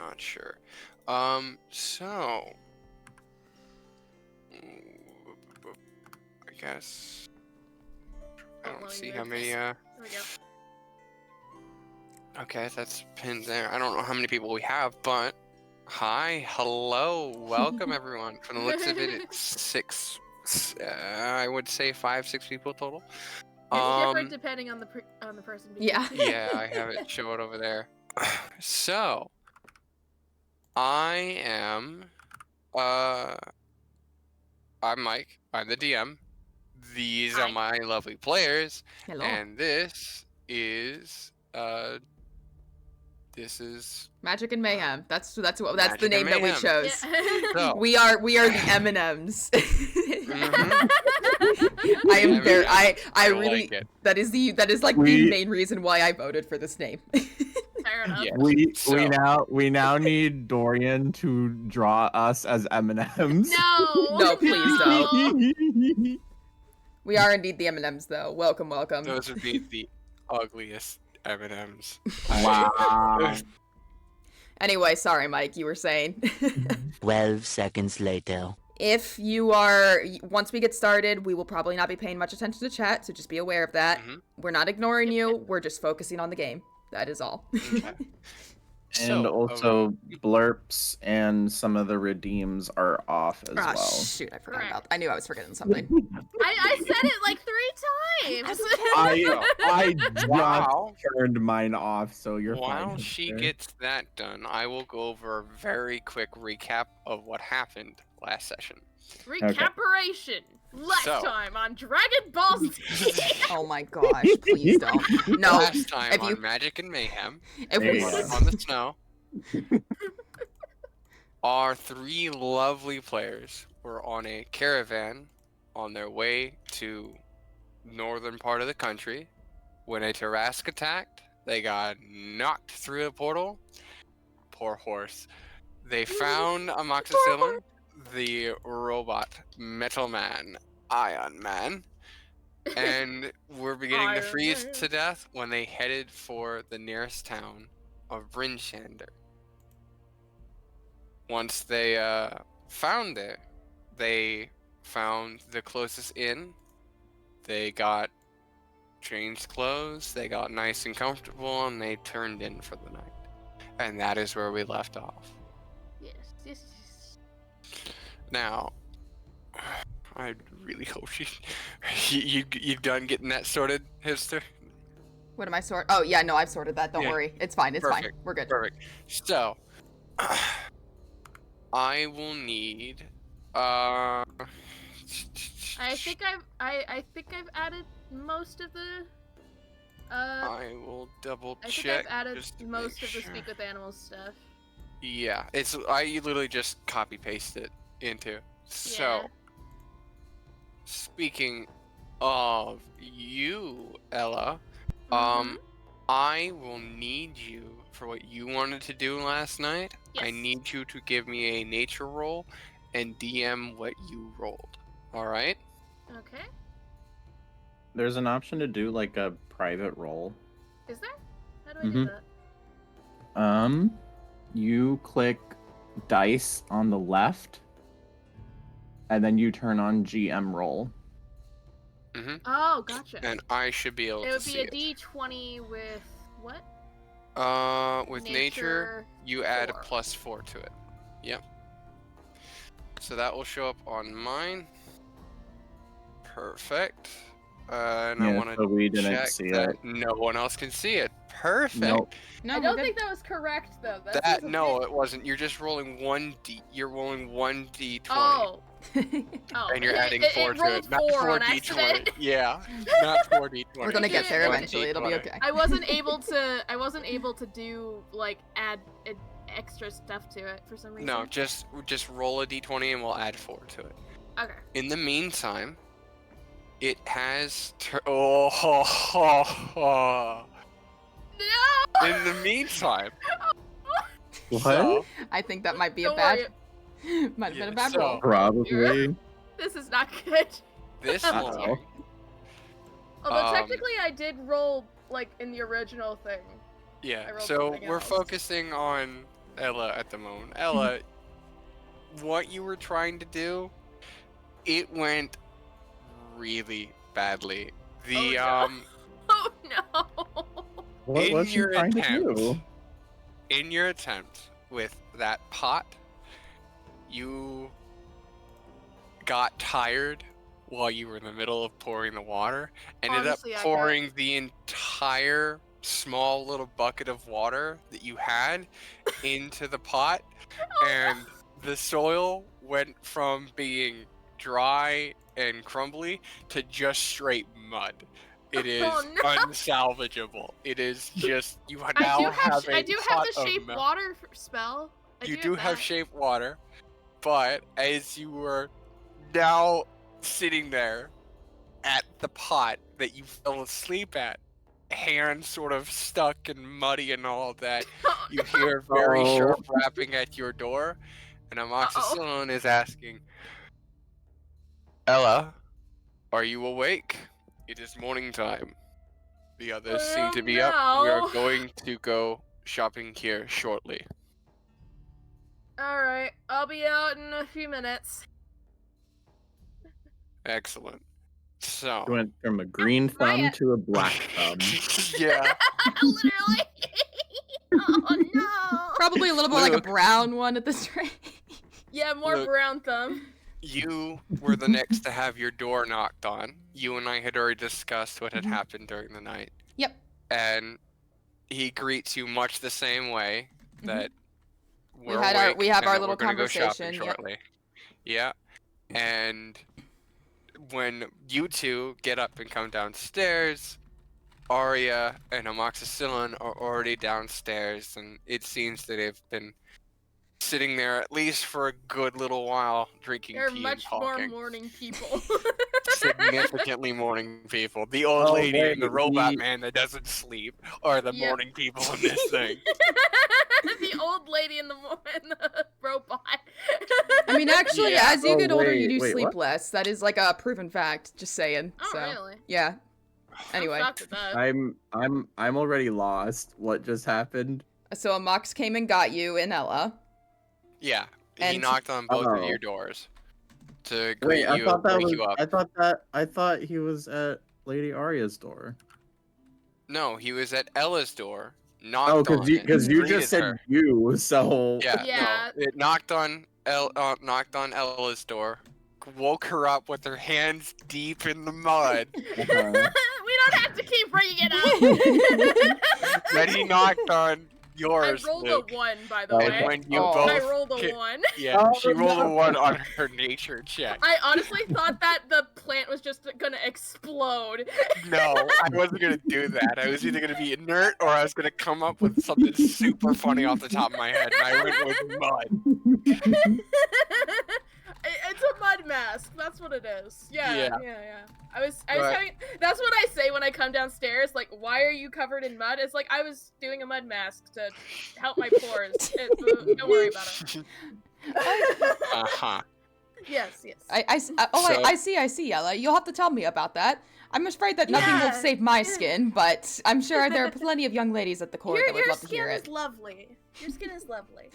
not sure. So I guess I don't see how many. There we go. Okay, that's pinned there. I don't know how many people we have, but hi, hello, welcome everyone. From the looks of it, it's 6. I would say 5, 6 people total. It's different depending on the person. Yeah. Yeah, I have it show it over there. So, I am, I'm Mike. I'm the DM. These Hi. are my lovely players, Hello. and this is Magic and Mayhem. That's the Magic name and that we Mayhem. chose. Yeah. So, We are the M&Ms. mhm. I am very I really like it. that is like the main reason why I voted for this name. Fair enough. Yes. We now need Dorian to draw us as M&Ms. No, please don't. We are indeed the M&Ms though. Welcome. Those would be the ugliest M&Ms. Wow. Anyway, sorry Mike, you were saying. 12 seconds later. If once we get started, we will probably not be paying much attention to chat, so just be aware of that. Mhm. We're not ignoring you, we're just focusing on the game. That is all. Okay. And also, blurps and some of the redeems are off as well. Shoot, I forgot Correct. about that. I knew I was forgetting something. I said it like 3 times. I just Wow. turned mine off, so you're While fine. she there. gets that done, I will go over a very quick recap of what happened last session. Recaperation. Last So. time on Dragon Ball Z. Oh my gosh, please don't. No, Last time if on you- Magic and Mayhem, if There we you go. on the snow, our 3 lovely players were on a caravan on their way to northern part of the country. When a Tarrasque attacked, they got knocked through a portal. Poor horse. They found Amoxicillin, the robot Metal Man, Ion Man, and were beginning to Iron freeze Man. to death when they headed for the nearest town of Brinchander. Once they found it, they found the closest inn. They got changed clothes, they got nice and comfortable, and they turned in for the night. And that is where we left off. Yes. Now, I really hope you done getting that sorted, hipster? What am I sort? Oh yeah, no, I've sorted that. Don't Yeah. worry, it's fine. It's fine. Perfect. We're good. Perfect. So, I will need. I think I've added most of the. I will double I think check. I've added just to most make of the sure. Speak with Animals stuff. Yeah, I literally just copy paste it into. So, Yeah. speaking of you, Ella, Mhm. I will need you for what you wanted to do last night. I Yes. need you to give me a nature roll and DM what you rolled. All right? Okay. There's an option to do like a private roll. Is there? How do I do that? You click dice on the left, and then you turn on GM roll. Mm-hmm. Oh, gotcha. And I should be able It to would see be a it. D20 with what? With nature, you add a 4. +4 to it. Yep. So that will show up on mine. Perfect. And I Yeah, want to so we didn't check see that it. no one else can see it. Perfect. Nope. No, I we're don't good. think that was correct though. That it wasn't. You're just rolling 1d. You're rolling 1d20. Oh. Oh. And you're adding it 4 to rolled it. Not 4 on 4d20. accident. Yeah. Not 4d20. We're gonna get there Yeah. eventually. It'll be okay. I wasn't able to do like add extra stuff to it for some reason. No, just roll a d20 and we'll add 4 to it. Okay. In the meantime, it has No. In the meantime, What? so, I think that might be a Don't bad. worry, Might have been a Yeah, bad so- roll. Probably. this is not good. this Oh, one, dear. Although Um, technically I did roll like in the original thing. I yeah. rolled So something we're else. focusing on Ella at the moment. Ella, what you were trying to do, it went really badly. The Oh no! What in was she your trying to attempt, do? in your attempt with that pot, you got tired while you were in the middle of pouring the water, ended Honestly, up I pouring the entire small little bucket of water that you had into the pot, and the soil went from being dry and crumbly to just straight mud. It is Oh, no. unsalvageable. It is just you I now do have a I do have pot the of shape mud. water spell. You do have that. shape water, but as you were now sitting there at the pot that you fell asleep at, hands sort of stuck and muddy and all of that, Oh, you hear very Oh. sharp rapping at your door, and Uh-oh. Amoxicillin is asking, Ella, are you awake? It is morning time. The others seem to be up. We are No. going to go shopping here shortly. Alright, I'll be out in a few minutes. Excellent. So, She went from a green thumb to a black thumb. yeah. Literally. Oh no. Probably a little bit like a Luke. brown one at this rate. Yeah, more Look. brown thumb. You were the next to have your door knocked on. You and I had already discussed what had Mhm. happened during the night. Yep. And he greets you much the same way that we're had our- awake we have and our that little we're gonna go shopping conversation, yep. shortly. Yeah. And when you two get up and come downstairs, Aria and Amoxicillin are already downstairs, and it seems that they've been sitting there at least for a good little while drinking They're tea much and more talking. morning people. Significantly morning people. The old Oh, lady and the wait, robot he- man that doesn't sleep are the Yep. morning people in this thing. The old lady in the robot. I mean, actually, Yeah. as you Oh, get older, you wait, do wait, sleep what? less. That is like a proven fact. Just saying. Oh, so, really? yeah. Anyway, I'm shocked at that. I'm already lost. What just happened? so a Mox came and got you and Ella. Yeah. He And- knocked on both of Oh. your doors to greet Wait, I you thought and that wake was. you up. I thought he was at Lady Aria's door. No, he was at Ella's door, Oh, knocked on it, because you greeted just said her. you, so. Yeah, Yeah. no, it knocked on Ella's door, woke her up with her hands deep in the mud. Uh-huh. We don't have to keep bringing it up. Then he knocked on I yours, rolled Luke. a 1, by the And way. And when you Oh. both, I rolled a ki- 1. yeah, Oh, she rolled a no. 1 on her nature check. I honestly thought that the plant was just gonna explode. No, I wasn't gonna do that. I was either gonna be inert or I was gonna come up with something super funny off the top of my head, and I went with mud. It's a mud mask. That's what it is. Yeah. Yeah. I was Right. having. That's what I say when I come downstairs. Like, why are you covered in mud? It's like I was doing a mud mask to help my pores. Don't worry about it. Uh-huh. Yes. I see, Ella. You'll have to tell me about that. I'm afraid that nothing will Yeah. save my skin, but I'm sure there are plenty of young ladies at the court that would love to hear skin it. is lovely. Your skin is lovely.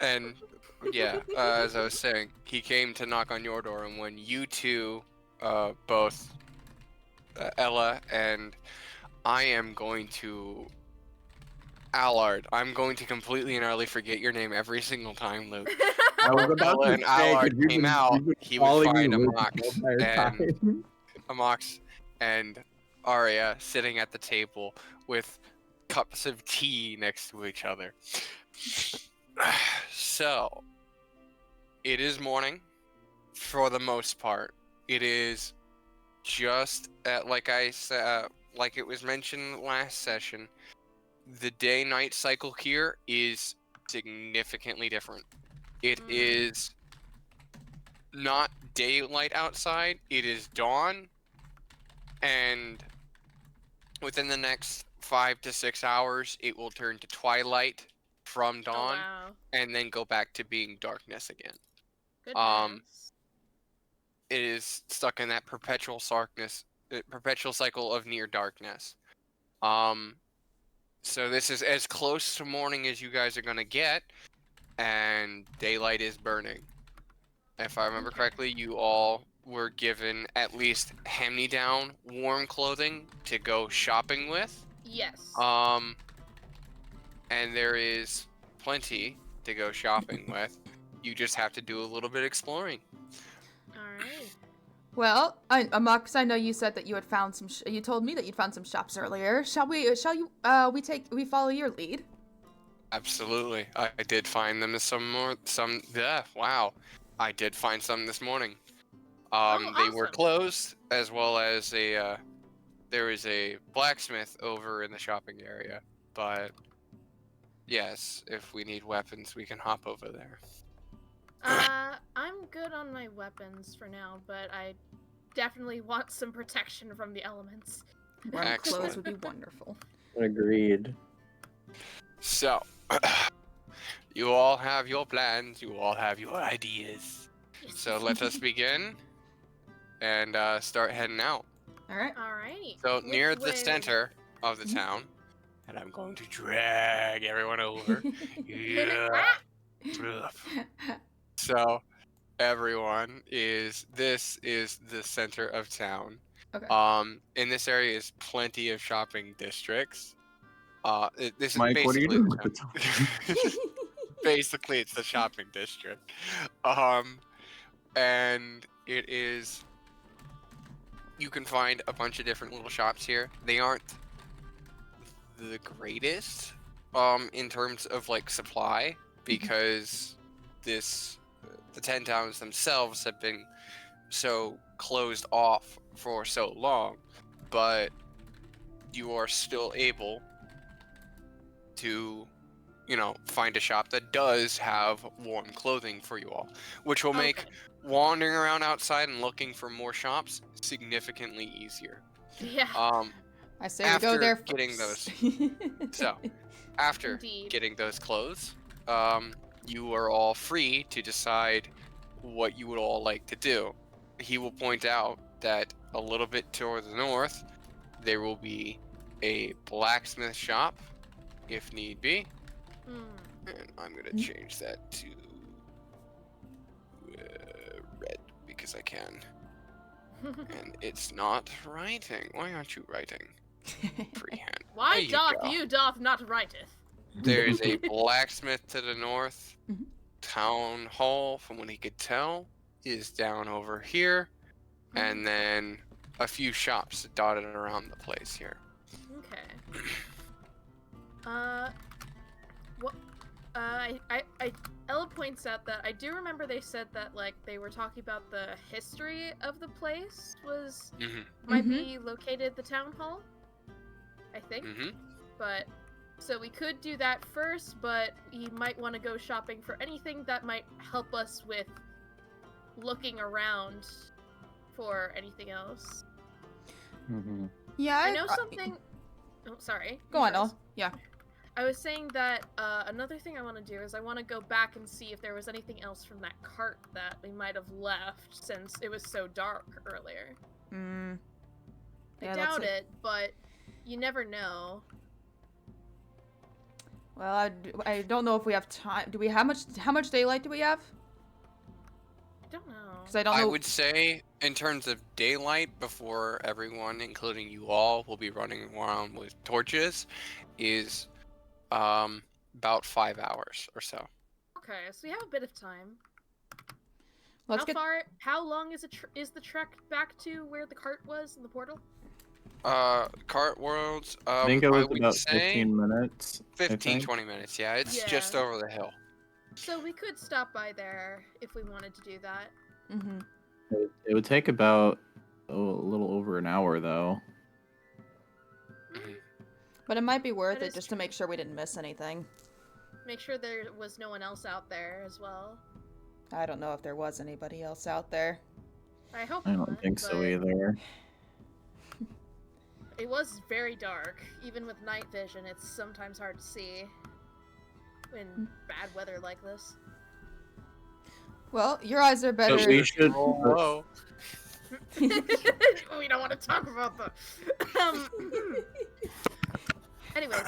And yeah, as I was saying, he came to knock on your door, and when you two, both Ella and I am going to Allard. I'm going to completely and utterly forget your name every single time, Luke. I was about Ella to and say, Allard 'cause you've came been- out, you've been he would calling me find Luke Amox the entire and time. Amox and Aria sitting at the table with cups of tea next to each other. So, it is morning for the most part. It is just like I said, like it was mentioned last session. The day-night cycle here is significantly different. It is not daylight outside, it is dawn, and within the next 5 to 6 hours, it will turn to twilight from Oh, dawn, wow. and then go back to being darkness again. Goodness. It is stuck in that perpetual cycle of near darkness. So this is as close to morning as you guys are gonna get, and daylight is burning. If I remember Okay. correctly, you all were given at least hand-me-down warm clothing to go shopping with. Yes. And there is plenty to go shopping with. You just have to do a little bit exploring. Alright. Well, Amox, I know you said that you had found some. You told me that you'd found some shops earlier. Shall we? We follow your lead? Absolutely, I did find them. Yeah, wow, I did find some this morning. They were Awesome. closed, as well as there is a blacksmith over in the shopping area. But yes, if we need weapons, we can hop over there. I'm good on my weapons for now, but I definitely want some protection from the elements. Warm Excellent. clothes would be wonderful. Agreed. So, you all have your plans, you all have your ideas. So let us begin and start heading out. All right. Alrighty. So Which near the way- center of the town, and I'm going to drag everyone over. Yeah. So everyone this is the center of town. Okay. In this area is plenty of shopping districts. This is Mike, what are you basically doing with the time? basically it's the shopping district. And it is, you can find a bunch of different little shops here. They aren't the greatest in terms of like supply, because the 10 towns themselves have been so closed off for so long, but you are still able to, find a shop that does have warm clothing for you all, which will make Okay. wandering around outside and looking for more shops significantly easier. Yeah. I say we after go there getting first. So, after Indeed. getting those clothes, you are all free to decide what you would all like to do. He will point out that a little bit toward the north, there will be a blacksmith shop, if need be. And I'm gonna change that to red because I can. And it's not writing. Why aren't you writing freehand? Why There you doth go. you doth not writeth? There's a blacksmith to the north. Mhm. Town hall, from what he could tell, is down over here. And then a few shops dotted around the place here. Okay. What? Ella points out that I do remember they said that like they were talking about the history of the place might Mhm. be located at the town hall. I think. But so we could do that first, but you might want to go shopping for anything that might help us with looking around for anything else. Mhm. Yeah, I know something. Oh, sorry. Go You on, first. Elle. Yeah. I was saying that another thing I want to do is I want to go back and see if there was anything else from that cart that we might have left since it was so dark earlier. Mm. I Yeah, that's doubt it, but you never know. Well, I don't know if we have time. Do we how much daylight do we have? I don't know. Because I don't know. I would say, in terms of daylight, before everyone, including you all, will be running around with torches, is about 5 hours or so. Okay, so we have a bit of time. Let's get. How long is is the trek back to where the cart was in the portal? Cart worlds, I think it was would about say 15 minutes. I 15, think. 20 minutes. Yeah, it's Yeah. just over the hill. So we could stop by there if we wanted to do that. Mm-hmm. It would take about a little over an hour, though. But it might be worth That it is just to make sure we didn't miss anything. Make sure there was no one else out there as well. I don't know if there was anybody else out there. I hope I not. don't think so but either. It was very dark. Even with night vision, it's sometimes hard to see in bad weather like this. Well, your eyes are better. But we should. Whoa. We don't want to talk about the. Anyways,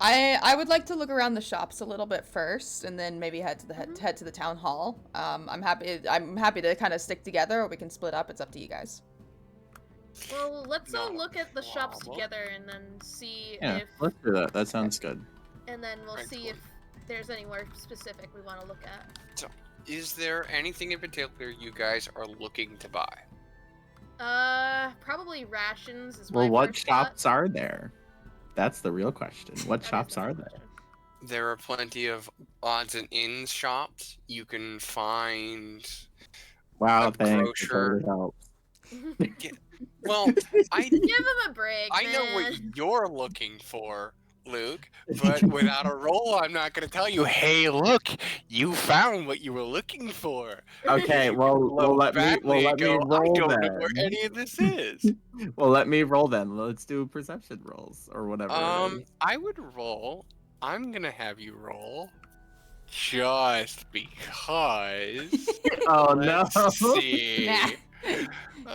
I would like to look around the shops a little bit first, and then maybe head to the town hall. I'm happy to kind of stick together, or we can split up. It's up to you guys. Well, let's all Not a look at the shops problem. together and then see Yeah, if. let's do that. That sounds good. And then we'll see if Excellent. there's anywhere specific we want to look at. So, is there anything in particular you guys are looking to buy? Probably rations is Well, my what first thought. shops are there? That's the real question. What That is shops the are there? question. There are plenty of odds and ends shops. You can find. Wow, A thanks. It grocer. totally helps. Well, I Give him a break, I know man. what you're looking for, Luke, but without a roll, I'm not going to tell you, hey, look, you found what you were looking for. Okay, well, let me Badly roll I don't know where then. any of this is. Well, let me roll then. Let's do perception rolls or whatever. it is. I would roll. I'm going to have you roll just because. Oh Let's no. see. Nah.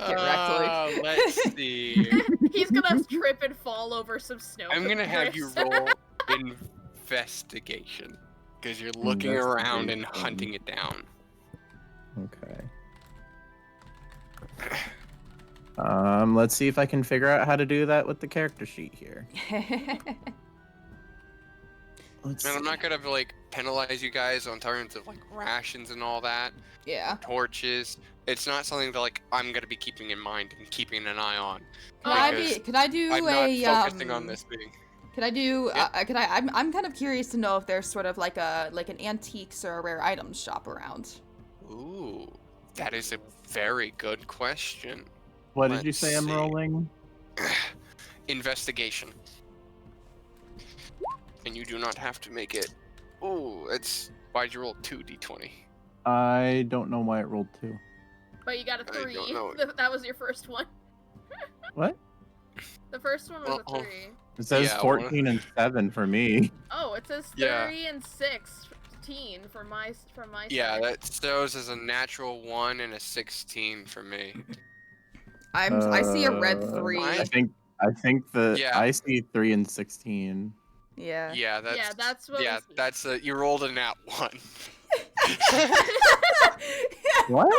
Get wrecked, Luke. Let's see. He's gonna trip and fall over some snow. I'm gonna have you roll investigation because you're looking around and Investigation. hunting it down. Okay. Let's see if I can figure out how to do that with the character sheet here. Let's And I'm see. not gonna like penalize you guys on terms of like rations and all that, Yeah. torches. It's not something that like I'm gonna be keeping in mind and keeping an eye on. Because Can I do I'm not a focusing on this being. Can I do? Yeah. I'm kind of curious to know if there's sort of like an antiques or a rare items shop around. Ooh, that is a very good question. What did you Let's say I'm see. rolling? Investigation. And you do not have to make it. Ooh, it's. Why'd you roll 2d20? I don't know why it rolled 2. But you got a I don't 3. know. That was your first one. What? The first one was Well, a 3. It says Yeah, 14 and 7 for me. Oh, it says 30 Yeah. and 16 for my Yeah, side. that shows as a natural 1 and a 16 for me. I see a red 3. I- I think Yeah. I see 3 and 16. Yeah. Yeah, that's. Yeah, that's what Yeah, we see. that's a. You rolled a nat 1. What?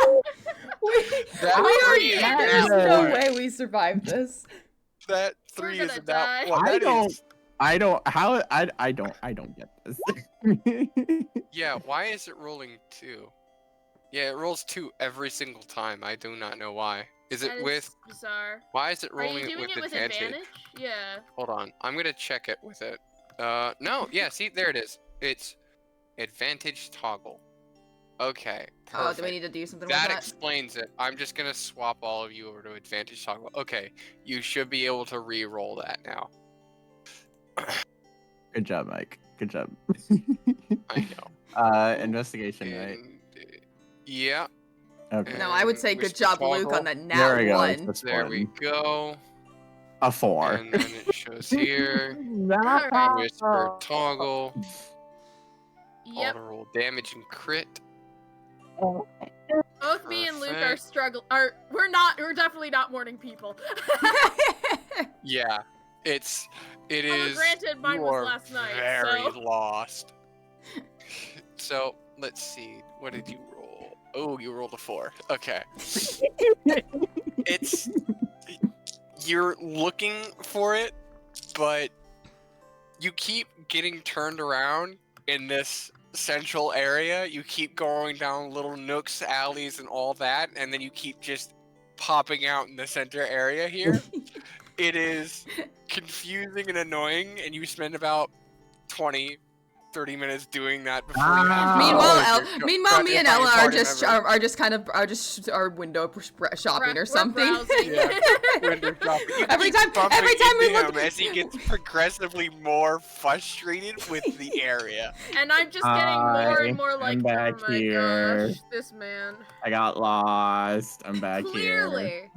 That We are. three is a There's nat no one. way we survived this. That We're 3 is gonna a die. nat 1. I That don't- is- I don't get this. Yeah, why is it rolling 2? Yeah, it rolls 2 every single time. I do not know why. Is it That is with? bizarre. Why is it Are rolling you doing it with advantage? advantage? Yeah. Hold on, I'm gonna check it with it. No, yeah, see, there it is. It's advantage toggle. Okay, Oh, perfect. do we need to do something That with that? explains it. I'm just gonna swap all of you over to advantage toggle. Okay, you should be able to re-roll that now. Good job, Mike. Good job. I know. Investigation, right? And, yeah. Okay. No, I would say good Whisper job, Luke, toggle. on that There we nat go. 1. That's There we one. go. A 4. And then it shows here. Alright. Whisper toggle. Yep. Auto roll damage and crit. Both me and Luke are Perfect. we're definitely not morning people. Yeah, it Although is. granted, mine you was are last night, very so- lost. So let's see. What did you roll? Oh, you rolled a 4. Okay. It's you're looking for it, but you keep getting turned around in this central area. You keep going down little nooks, alleys, and all that, and then you keep just popping out in the center area here. It is confusing and annoying, and you spend about 20, 30 minutes doing that before you have. Meanwhile, me and Ella are just window shopping or something. Browsing. Yeah. Window shopping. You Every keep time bumping we into look- him as he gets progressively more frustrated with the area. And I'm just getting more and more like, I'm back oh my here. gosh, this man. I got lost. I'm back here. Clearly.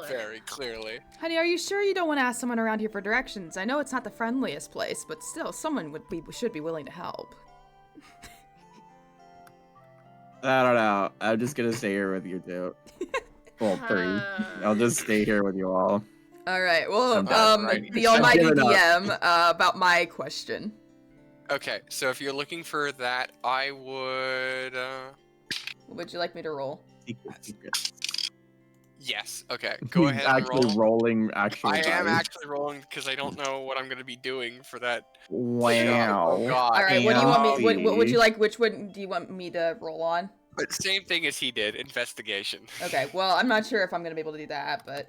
Very clearly. Honey, are you sure you don't want to ask someone around here for directions? I know it's not the friendliest place, but still, someone should be willing to help. I don't know. I'm just gonna stay here with you two. Well, 3. I'll just stay here with you all. All right. Well, Alrighty. the almighty Give it up. DM about my question. Okay, so if you're looking for that, I would. What would you like me to roll? Secret. Yes. Okay. Go He's ahead and actually roll. rolling actual I am dice. actually rolling because I don't know what I'm going to be doing for that. Wow. Oh God. All right. What do you want me? Fancy. What would you like? Which one do you want me to roll on? But same thing as he did. Investigation. Okay. Well, I'm not sure if I'm gonna be able to do that, but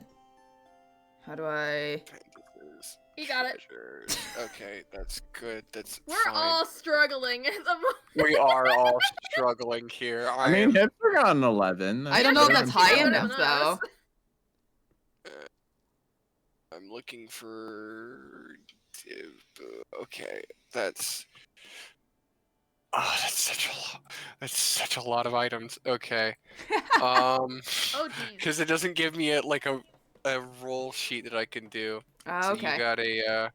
how do I? Appendices, You got it. treasures. Okay, that's good. That's We're fine. all struggling at the moment. We are all struggling here. I mean, am- hipster got an 11. I don't know if Yeah, that's he's high better enough than though. us. I'm looking for. Okay, that's. Oh, that's such a lot. That's such a lot of items. Okay. Oh jeez. Because it doesn't give me a roll sheet that I can do. Oh, So okay. you got a.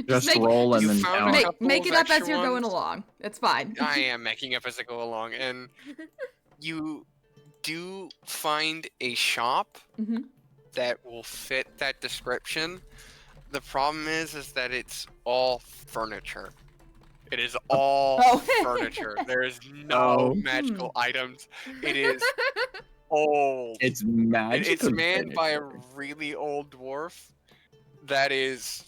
Just make- roll and you then found count. a couple Make of it up as extra you're going ones? along. It's fine. I am making up as I go along, and you do find a shop Mhm. that will fit that description. The problem is that it's all furniture. It is all Oh. furniture. There is no Oh. magical items. It is old. It's magic. It's manned by a really old dwarf. That is.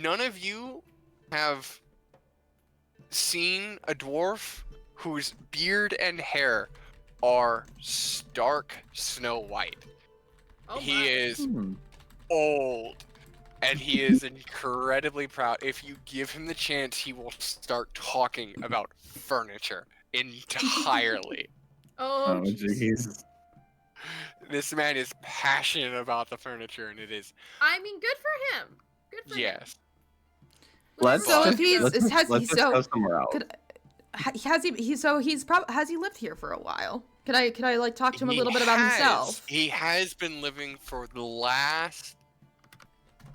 None of you have seen a dwarf whose beard and hair are stark snow white. Oh He my. is old, and he is incredibly proud. If you give him the chance, he will start talking about furniture entirely. Oh Oh, jeez. jeez. This man is passionate about the furniture, and it is I mean, good for him. Good for him. yes. Let's So Whatever if he's- floats is- his has- boat. let's just go somewhere else. Could, has he lived here for a while? Could I like talk to him a He little bit about has. himself? He has been living for the last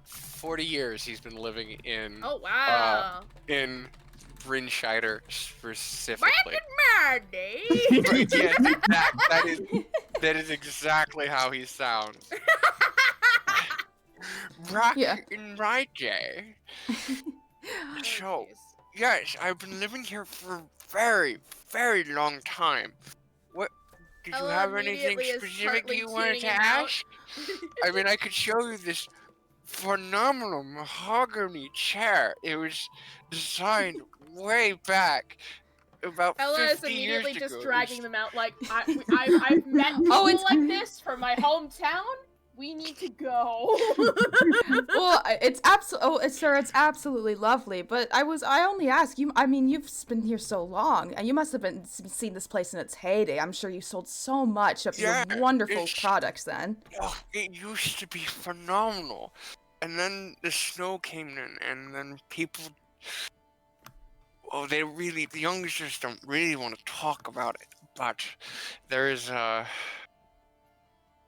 40 years. He's been living in Oh wow. in Brynshire specifically. Back in my day. Yes, that is exactly how he sounds. Back Yeah. in my day. Oh, So, jeez. yes, I've been living here for a very, very long time. What? Did you Ella have anything immediately is specific partly you wanted to tuning him out. ask? I mean, I could show you this phenomenal mahogany chair. It was designed way back about Ella is 50 immediately years just ago. dragging them out like, I've met people Oh, it's- like this from my hometown. We need to go. Well, it's sir, it's absolutely lovely. But I only ask you. I mean, you've been here so long, and you must have seen this place in its heyday. I'm sure you sold so much of Yeah, your wonderful it's- products then. Oh, it used to be phenomenal. And then the snow came in, and then people. Oh, the youngsters don't really want to talk about it. But there's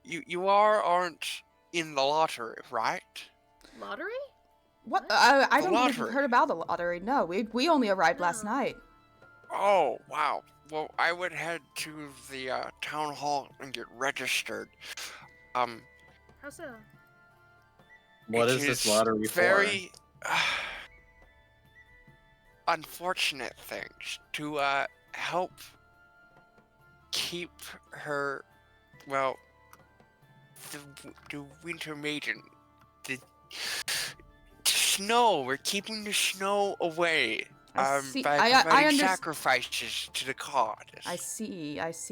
You aren't in the lottery, right? Lottery? What? I The don't believe we've lottery. heard about the lottery. No, we only arrived last No. night. Oh, wow. Well, I would head to the town hall and get registered. How so? What it is this lottery very unfortunate things to help keep her, well, the winter maiden, the snow. We're keeping the snow away. I see. By I providing understand. sacrifices to the goddess. I see. Yes,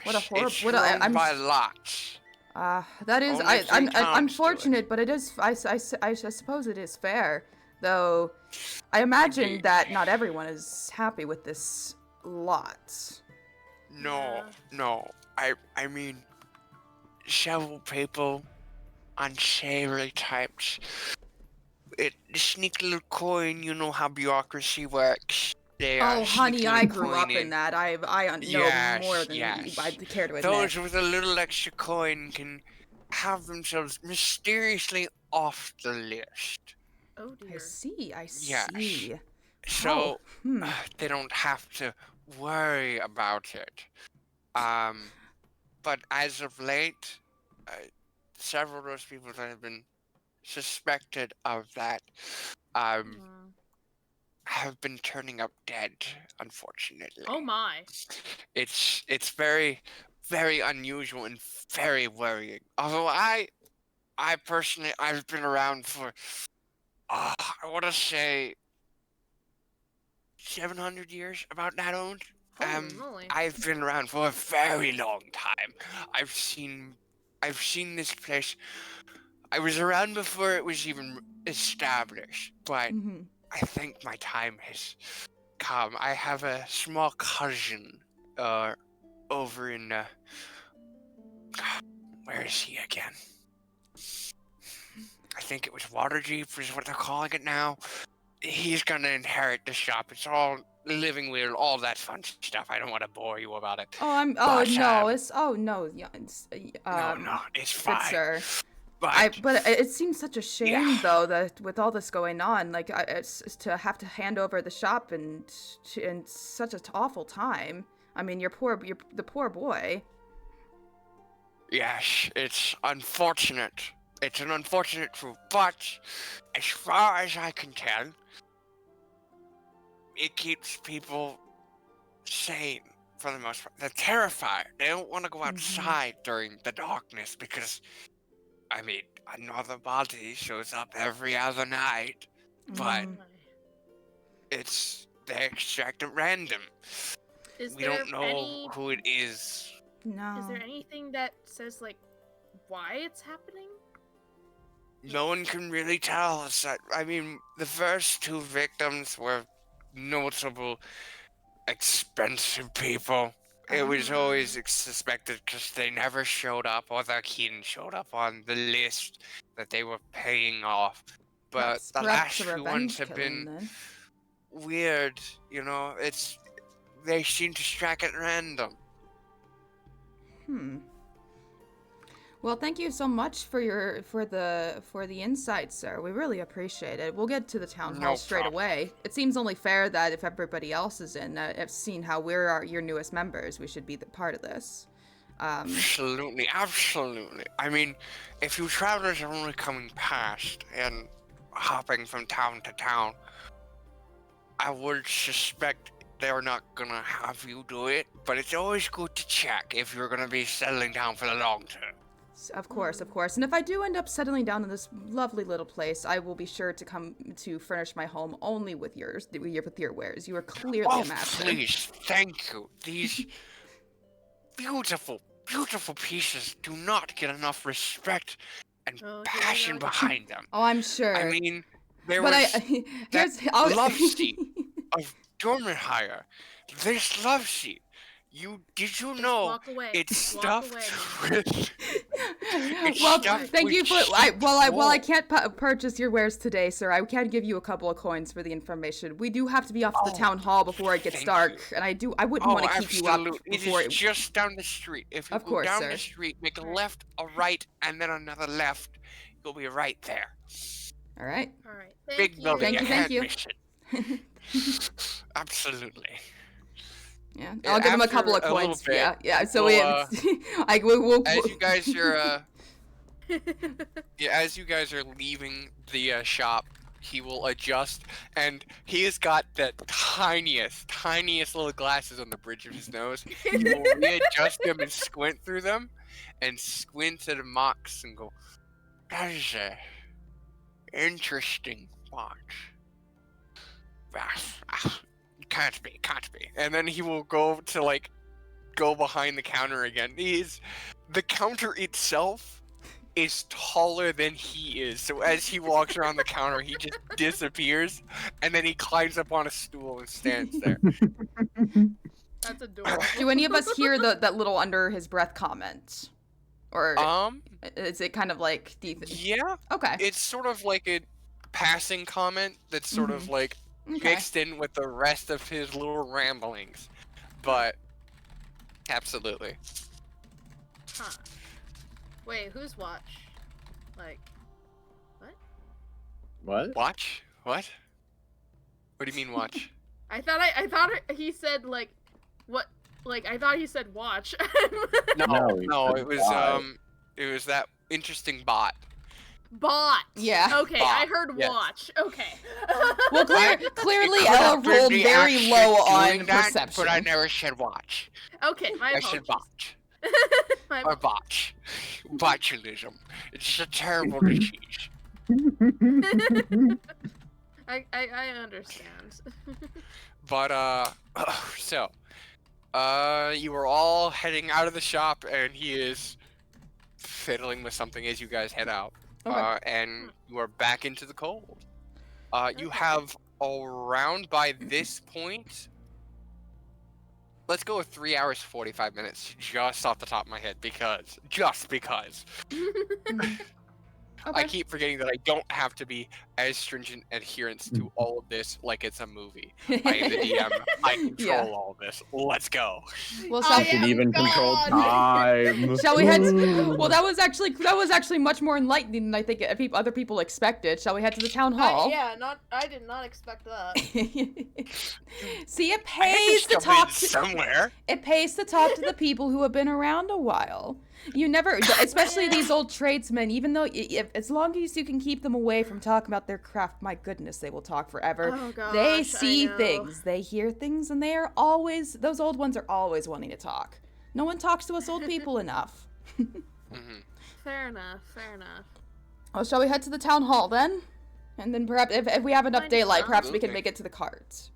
What a horrible. it's What thrown I'm. by lots. That is. Only 3 towns do it. Unfortunate, but it is. I suppose it is fair, though. I imagine Indeed. that not everyone is happy with this lot. No, no. I mean, several people, unsavory types. The sneaky little coin, you know how bureaucracy works. They Oh, honey, sneaky I little grew up coin in that. I know Yes, more than yes. I care to admit. Those with a little extra coin can have themselves mysteriously off the list. Oh I dear. see. Yes. So Oh, they don't have to worry about it. but as of late, several of those people that have been suspected of that have been turning up dead, unfortunately. Oh my. It's very, very unusual and very worrying. Although I personally, I've been around for, I want to say 700 years, about that old. Holy moly. I've been around for a very long time. I've seen this place. I was around before it was even established, but I think my time has come. I have a small cousin, over in, where is he again? I think it was Waterdeep is what they're calling it now. He's gonna inherit the shop. It's all living weird, all that fun stuff. I don't want to bore you about it. No, yeah, it's no, it's fine. Sir. But it seems such a shame though that with all this going on, like it's to have to hand over the shop and in such an awful time. I mean, the poor boy. Yes, it's unfortunate. It's an unfortunate truth, but as far as I can tell, it keeps people sane for the most part. They're terrified. They don't want to go outside during the darkness because, I mean, another body shows up every other night, but they extract at random. We don't know who it is. No. Is there anything that says, like, why it's happening? No one can really tell us. I mean, the first two victims were notable, expensive people. It was always suspected because they never showed up, or their kin showed up on the list that they were paying off. But the last few ones have been weird. You know, they seem to strike at random. Well, thank you so much for the insight, sir. We really appreciate it. We'll get to the town hall straight away. It seems only fair that if everybody else is in, seeing how we're your newest members, we should be part of this. Absolutely. I mean, if you travelers are only coming past and hopping from town to town, I would suspect they're not gonna have you do it, but it's always good to check if you're gonna be settling down for the long term. Of course. And if I do end up settling down in this lovely little place, I will be sure to come to furnish my home only with your wares. You are clearly a master. Please, thank you. These beautiful, beautiful pieces do not get enough respect and passion behind them. Oh, I'm sure. I mean, there was that love seat of dormant hire. This love seat. Did you know it's stuffed with? Thank you for. I can't purchase your wares today, sir. I can give you a couple of coins for the information. We do have to be off to the town hall before it gets dark, and I wouldn't want to keep you up before. It's just down the street. If you go down the street, make a left, a right, and then another left, you'll be right there. All right. Big building. Thank you. Absolutely. Yeah, I'll give him a couple of coins. Bit, yeah. So we'll, we'll as you guys are, as you guys are leaving the shop, he will adjust, and he has got the tiniest little glasses on the bridge of his nose. He will readjust them and squint through them, and squint at Amox and go, "That is a interesting watch." Can't be. And then he will go behind the counter again. The counter itself is taller than he is. So as he walks around the counter, he just disappears, and then he climbs up on a stool and stands there. That's adorable. Do any of us hear that little under his breath comment? Or is it kind of like Yeah. Okay. It's sort of like a passing comment that's sort of like mixed in with the rest of his little ramblings, but absolutely. Huh. Wait, whose watch? Like, what? Watch? What? What do you mean watch? I thought he said like, what Like, I thought he said watch. No, he it was said it was that interesting bot. Bot. Yeah. Okay, Bot, I heard yes. watch. Okay. Well, clearly It could Ella have been rolled me very actually low on doing that, perception. but I never said watch. Okay, my I said apologies. botch. My Or botch. Botulism. It's a terrible disease. I understand. But so you were all heading out of the shop, and he is fiddling with something as you guys head out. Okay. And you are back into the cold. You Okay. have around by this point. Let's go with 3 hours 45 minutes, just off the top of my head, because. I Okay. keep forgetting that I don't have to be as stringent adherence to all of this like it's a movie. I am the DM. I control Yeah. all of this. Let's go. Well, I You can am even control God. time. shall we head? Well, that was actually much more enlightening than I think other people expected. Shall we head to the town hall? I did not expect that. See, it I had pays to jump talk in to. somewhere. It pays to talk to the people who have been around a while. You never, especially these old tradesmen, even though, as long as you can keep them away from talking about their craft, my goodness, they will talk forever. Oh gosh, They I see know. things, they hear things, and those old ones are always wanting to talk. No one talks to us old people enough. Fair enough. Fair enough. Oh, shall we head to the town hall then? And then perhaps, if we have enough Why daylight, not? perhaps we can Absolutely. make it to the carts.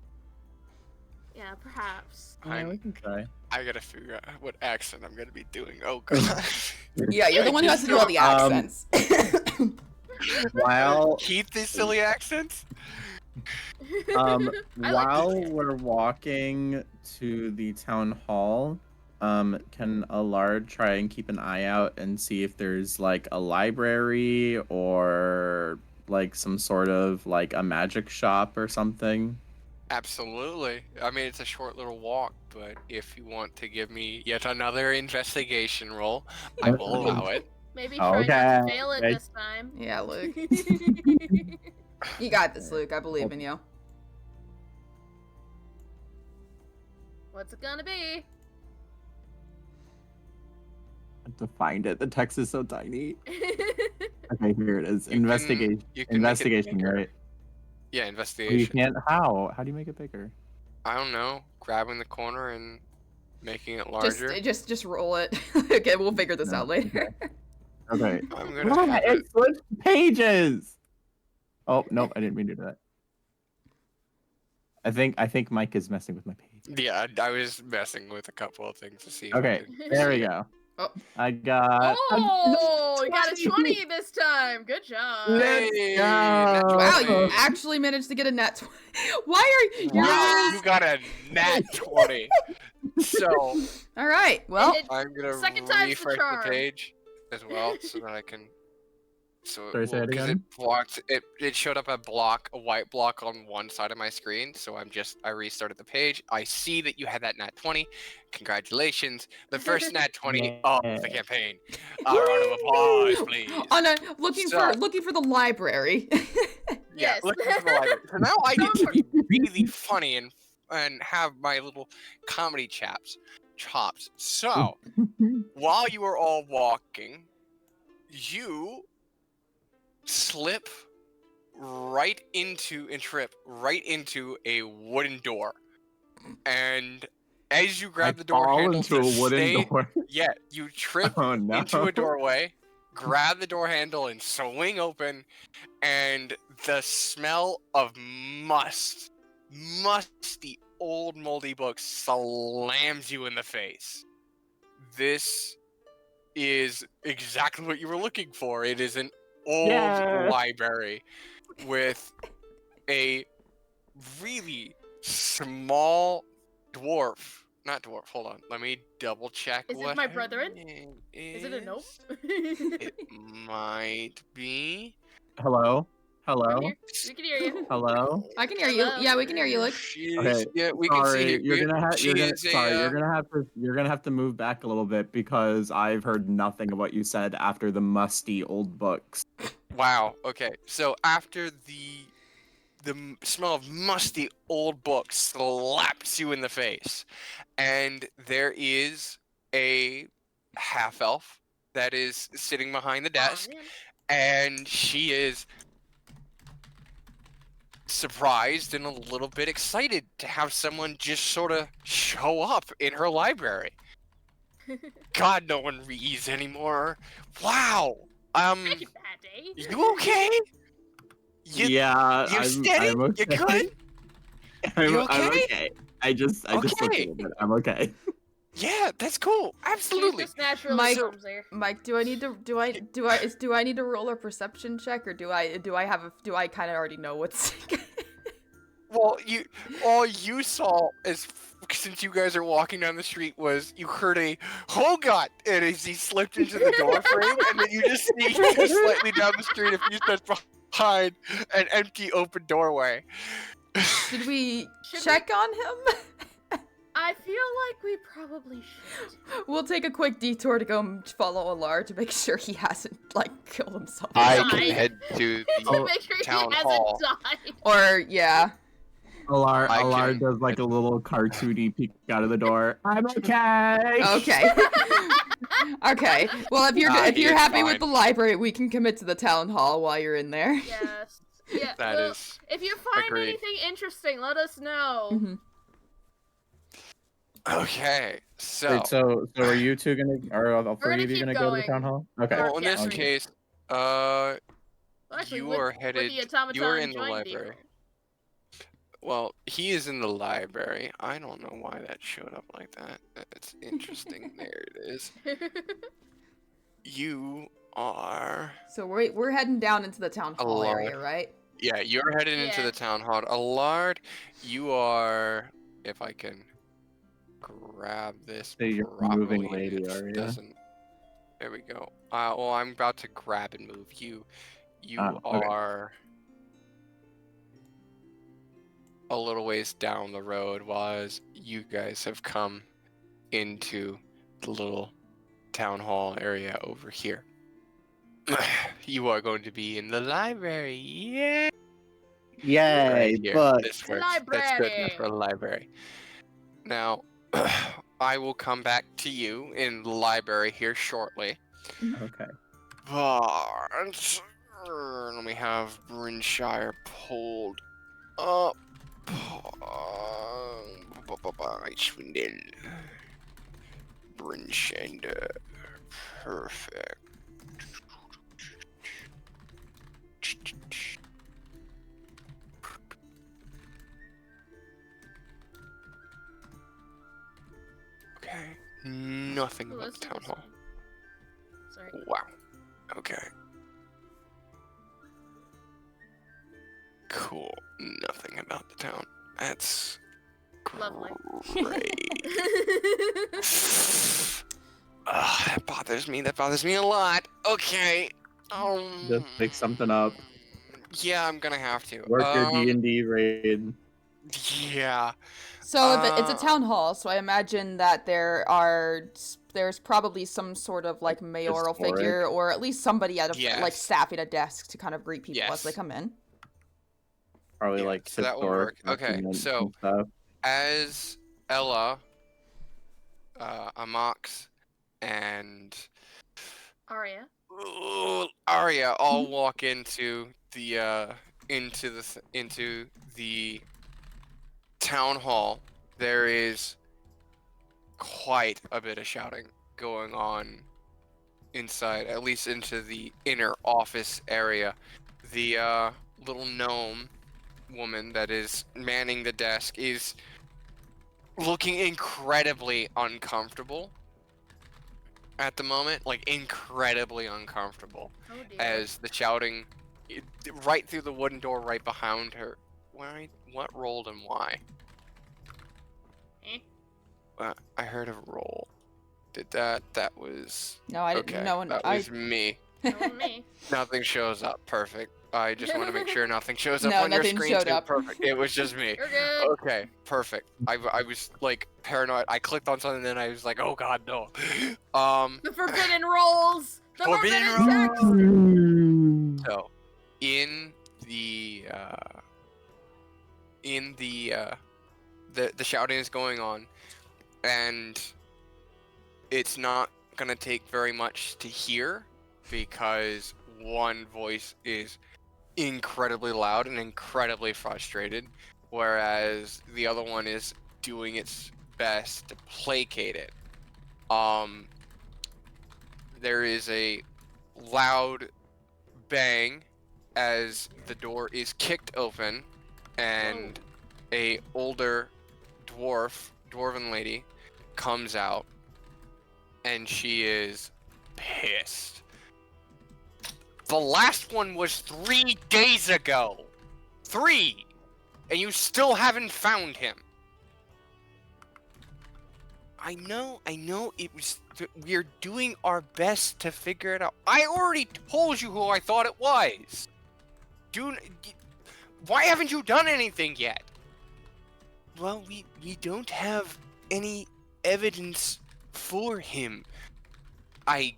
Yeah, perhaps. Yeah, we can try. I gotta figure out what accent I'm gonna be doing. Oh god. Yeah, you're the one who has to do all the accents. While Keep these silly accents. I like while this. we're walking to the town hall, can Allard try and keep an eye out and see if there's like a library or like some sort of like a magic shop or something? Absolutely. I mean, it's a short little walk, but if you want to give me yet another investigation roll, I will allow it. Maybe try not to Okay. fail it this time. Yeah, Luke. You got this, Luke. I believe in you. What's it gonna be? I have to find it. The text is so tiny. Okay, here it is. You can- Investigation. you can make it Investigation, bigger. right? Yeah, Oh, you investigation. can't. How? How do you make it bigger? I don't know. Grabbing the corner and making it larger. Just roll it. Okay, we'll figure this No, out later. Okay. I'm gonna have it. It switched pages. Oh no, I didn't mean to do that. I think Mike is messing with my page. Yeah, I was messing with a couple of things to see. if I Okay, could there we see it. go. Oh. I got. Oh, you got a 20 this time. Good job. Let's Hey, go. natural Wow, you 20. actually managed to get a net 20. Why are you? Wow, you got a nat 20. So All right. Well, And I'm gonna Second time's the refresh the charm. page as well, so that I can. So Sorry, say it because again? it blocked it showed up a white block on one side of my screen. So I restarted the page. I see that you had that nat 20. Congratulations, the first nat 20 of the Yeah. campaign. A round of applause, please. on a looking So- for the library. Yeah, Yes. look at the library. So now I get to be really funny and have my little comedy chops. So while you were all walking, you slip trip right into a wooden door, and as you grab I the door fall handle into to a wooden stay, door. yeah, you trip Oh no. into a doorway, grab the door handle, and swing open, and the smell of musty old moldy books slams you in the face. This is exactly what you were looking for. It is an old Yeah. library with a really small not dwarf, hold on, let me double check Is it what my her brethren? name Is it a nope? It might be. Hello. I'm Hello. here. We can hear you. Hello. I can hear you. Hello? Yeah, we can hear you, Luke. She is, Okay, yeah, we can see Sorry, it. you're gonna have She is a, you're gonna have to move back a little bit because I've heard nothing of what you said after the musty old books. Wow. Okay. So after smell of musty old books slaps you in the face, and there is a half elf that is sitting behind the desk, man. and she is surprised and a little bit excited to have someone just sort of show up in her library. God, no one reads anymore. Wow. Pretty bad day. You okay? Yeah, You steady? I'm okay. You good? I'm okay? okay. I just slipped a Okay. little bit. I'm okay. Yeah, that's cool. Absolutely. Just naturally Mike- comes there. Mike, do I need to roll a perception check, or do I kind of already know what's? Well, all you saw is, since you guys are walking down the street, was you heard a "oh god" and as he slipped into the door frame, and then you just see just slightly down the street a few steps behind an empty open doorway. Did we Should check on him? I feel like we probably should. We'll take a quick detour to go follow Allard to make sure he hasn't killed himself. I Died. can head to To the make sure town he hall. hasn't died. Or yeah. Allard can- does like a little cartoony peek out of the door. I'm okay. Okay. Okay. Well, if you're Nah, if you're you're happy with fine. the library, we can commit to the town hall while you're in there. Yes. Yeah. That well, is if you find agreed. anything interesting, let us know. Mhm. Okay. So, Wait, so are you two gonna, are all three gonna of you keep gonna go to the going. town hall? Okay. well, in Yeah, this okay. case, Well, actually, you would- are would headed. the automaton You are in the join library. Well, he is in the library. I don't know why that showed up like that. It's interesting. There it is. You are. So we're heading down into the town hall Allard. area, right? Yeah, you're headed into Yeah. the town hall. Allard, you are. If I can grab this. Hey, you're a moving lady, it Aria. doesn't. There we go. Well, I'm about to grab and move you. You Okay. are a little ways down the road, while you guys have come into the little town hall area over here. You are going to be in the library. Yeah. Yay, Right here. but This works. That's good enough for the library. Now, I will come back to you in the library here shortly. okay. But let me have Brynshire pulled up. Schwindel. Brynshire. Perfect. Okay. Nothing Ooh, about let's the do town this hall. one. Sorry. Wow. Okay. Cool. Nothing about the town. That's Lovely. great. That bothers me. That bothers me a lot. Okay. Just pick something up. Yeah, I'm gonna have to. Work your D&D raid. Yeah. So it's a town hall, so I imagine that there's probably some sort of mayoral Historic. figure, or at least somebody at a Yes. staffing a desk to kind of greet people as they Yes. come in. Probably Yeah, like so that will historic work. Okay, documents so- and stuff. As Ella, Amox, and Aria. Aria all walk into the town hall, there is quite a bit of shouting going on inside, at least into the inner office area. The little gnome woman that is manning the desk is looking incredibly uncomfortable at the moment, incredibly uncomfortable, Oh dear. as the shouting right through the wooden door right behind her. Why? What rolled and why? Eh? I heard a roll. Did that? That was No, I didn't. okay. No one. That was me. Not me. Nothing shows up. Perfect. I just want to make sure nothing shows up No, on your nothing screen showed too. up. Perfect. It was just me. You're good. Okay, perfect. I was paranoid. I clicked on something and then I was like, oh god, no. The forbidden rolls. The Forbidden forbidden text. So, in the in the shouting is going on, and it's not gonna take very much to hear because one voice is incredibly loud and incredibly frustrated, whereas the other one is doing its best to placate it. There is a loud bang as the door is kicked open, and a older dwarven lady comes out, and she is pissed. The last one was 3 days ago. 3! And you still haven't found him. I know, it was... We're doing our best to figure it out. I already told you who I thought it was. Why haven't you done anything yet? Well, we don't have any evidence for him. I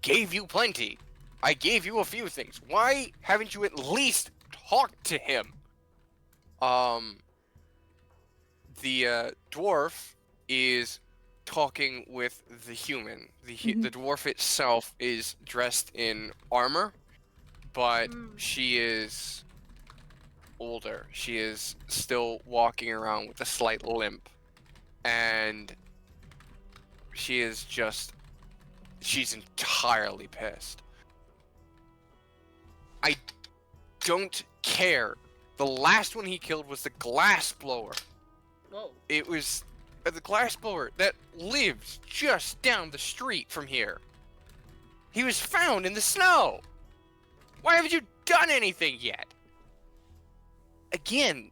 gave you plenty. I gave you a few things. Why haven't you at least talked to him? The dwarf is talking with the human. The dwarf itself is dressed in armor, but she is older. She is still walking around with a slight limp, and she's entirely pissed. I don't care. The last one he killed was the glass blower. Whoa. It was the glass blower that lives just down the street from here. He was found in the snow. Why haven't you done anything yet? Again,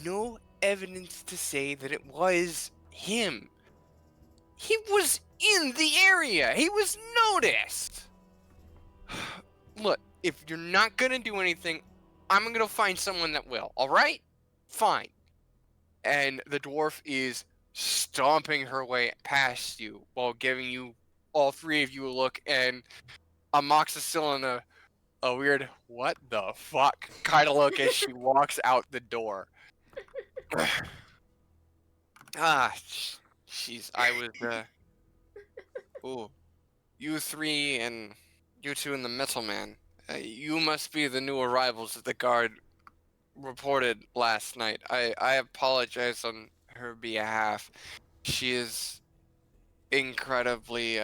no evidence to say that it was him. He was in the area. He was noticed. Look, if you're not gonna do anything, I'm gonna find someone that will, alright? Fine. And the dwarf is stomping her way past you while giving you, all three of you, a look, and Amox is still in a weird, what the fuck kind of look as she walks out the door. Jeez, I was, ooh. You three and you two and the metal man. You must be the new arrivals that the guard reported last night. I apologize on her behalf. She is incredibly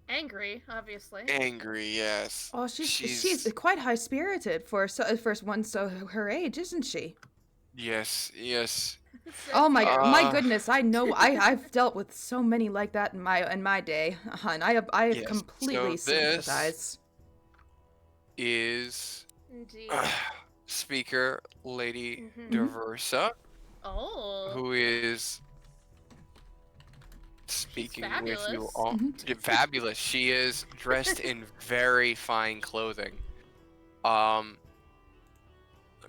angry, obviously. Angry, yes. Oh, she's quite high spirited for one so her age, isn't she? Yes. Oh my goodness! I know. I've dealt with so many like that in my day, and I Yes, completely so sympathize. Is Indeed. Speaker Lady Diversa, who is speaking with you all. Fabulous. She is dressed in very fine clothing. Let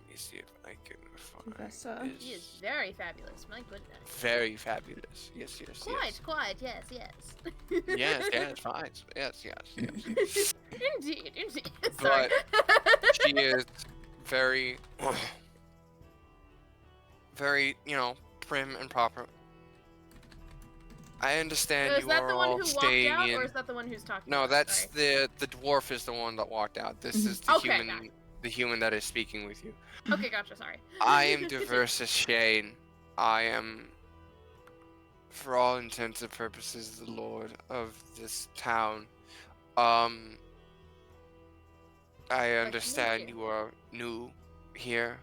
me see if I can find. He is very fabulous. My goodness. Very fabulous. Yes. Quite. Yes. Yes. Fine. Yes. Indeed. But she is very, very, prim and proper. I understand So is you that are the one all who staying walked out, in. or is that the one who's talking? No, about? that's Sorry. the dwarf is the one that walked out. This is the Okay, human, got it. the human that is speaking with you. Okay, gotcha. Sorry. I am Diversa Shane. I am, for all intents and purposes, the lord of this town. I understand you are new here.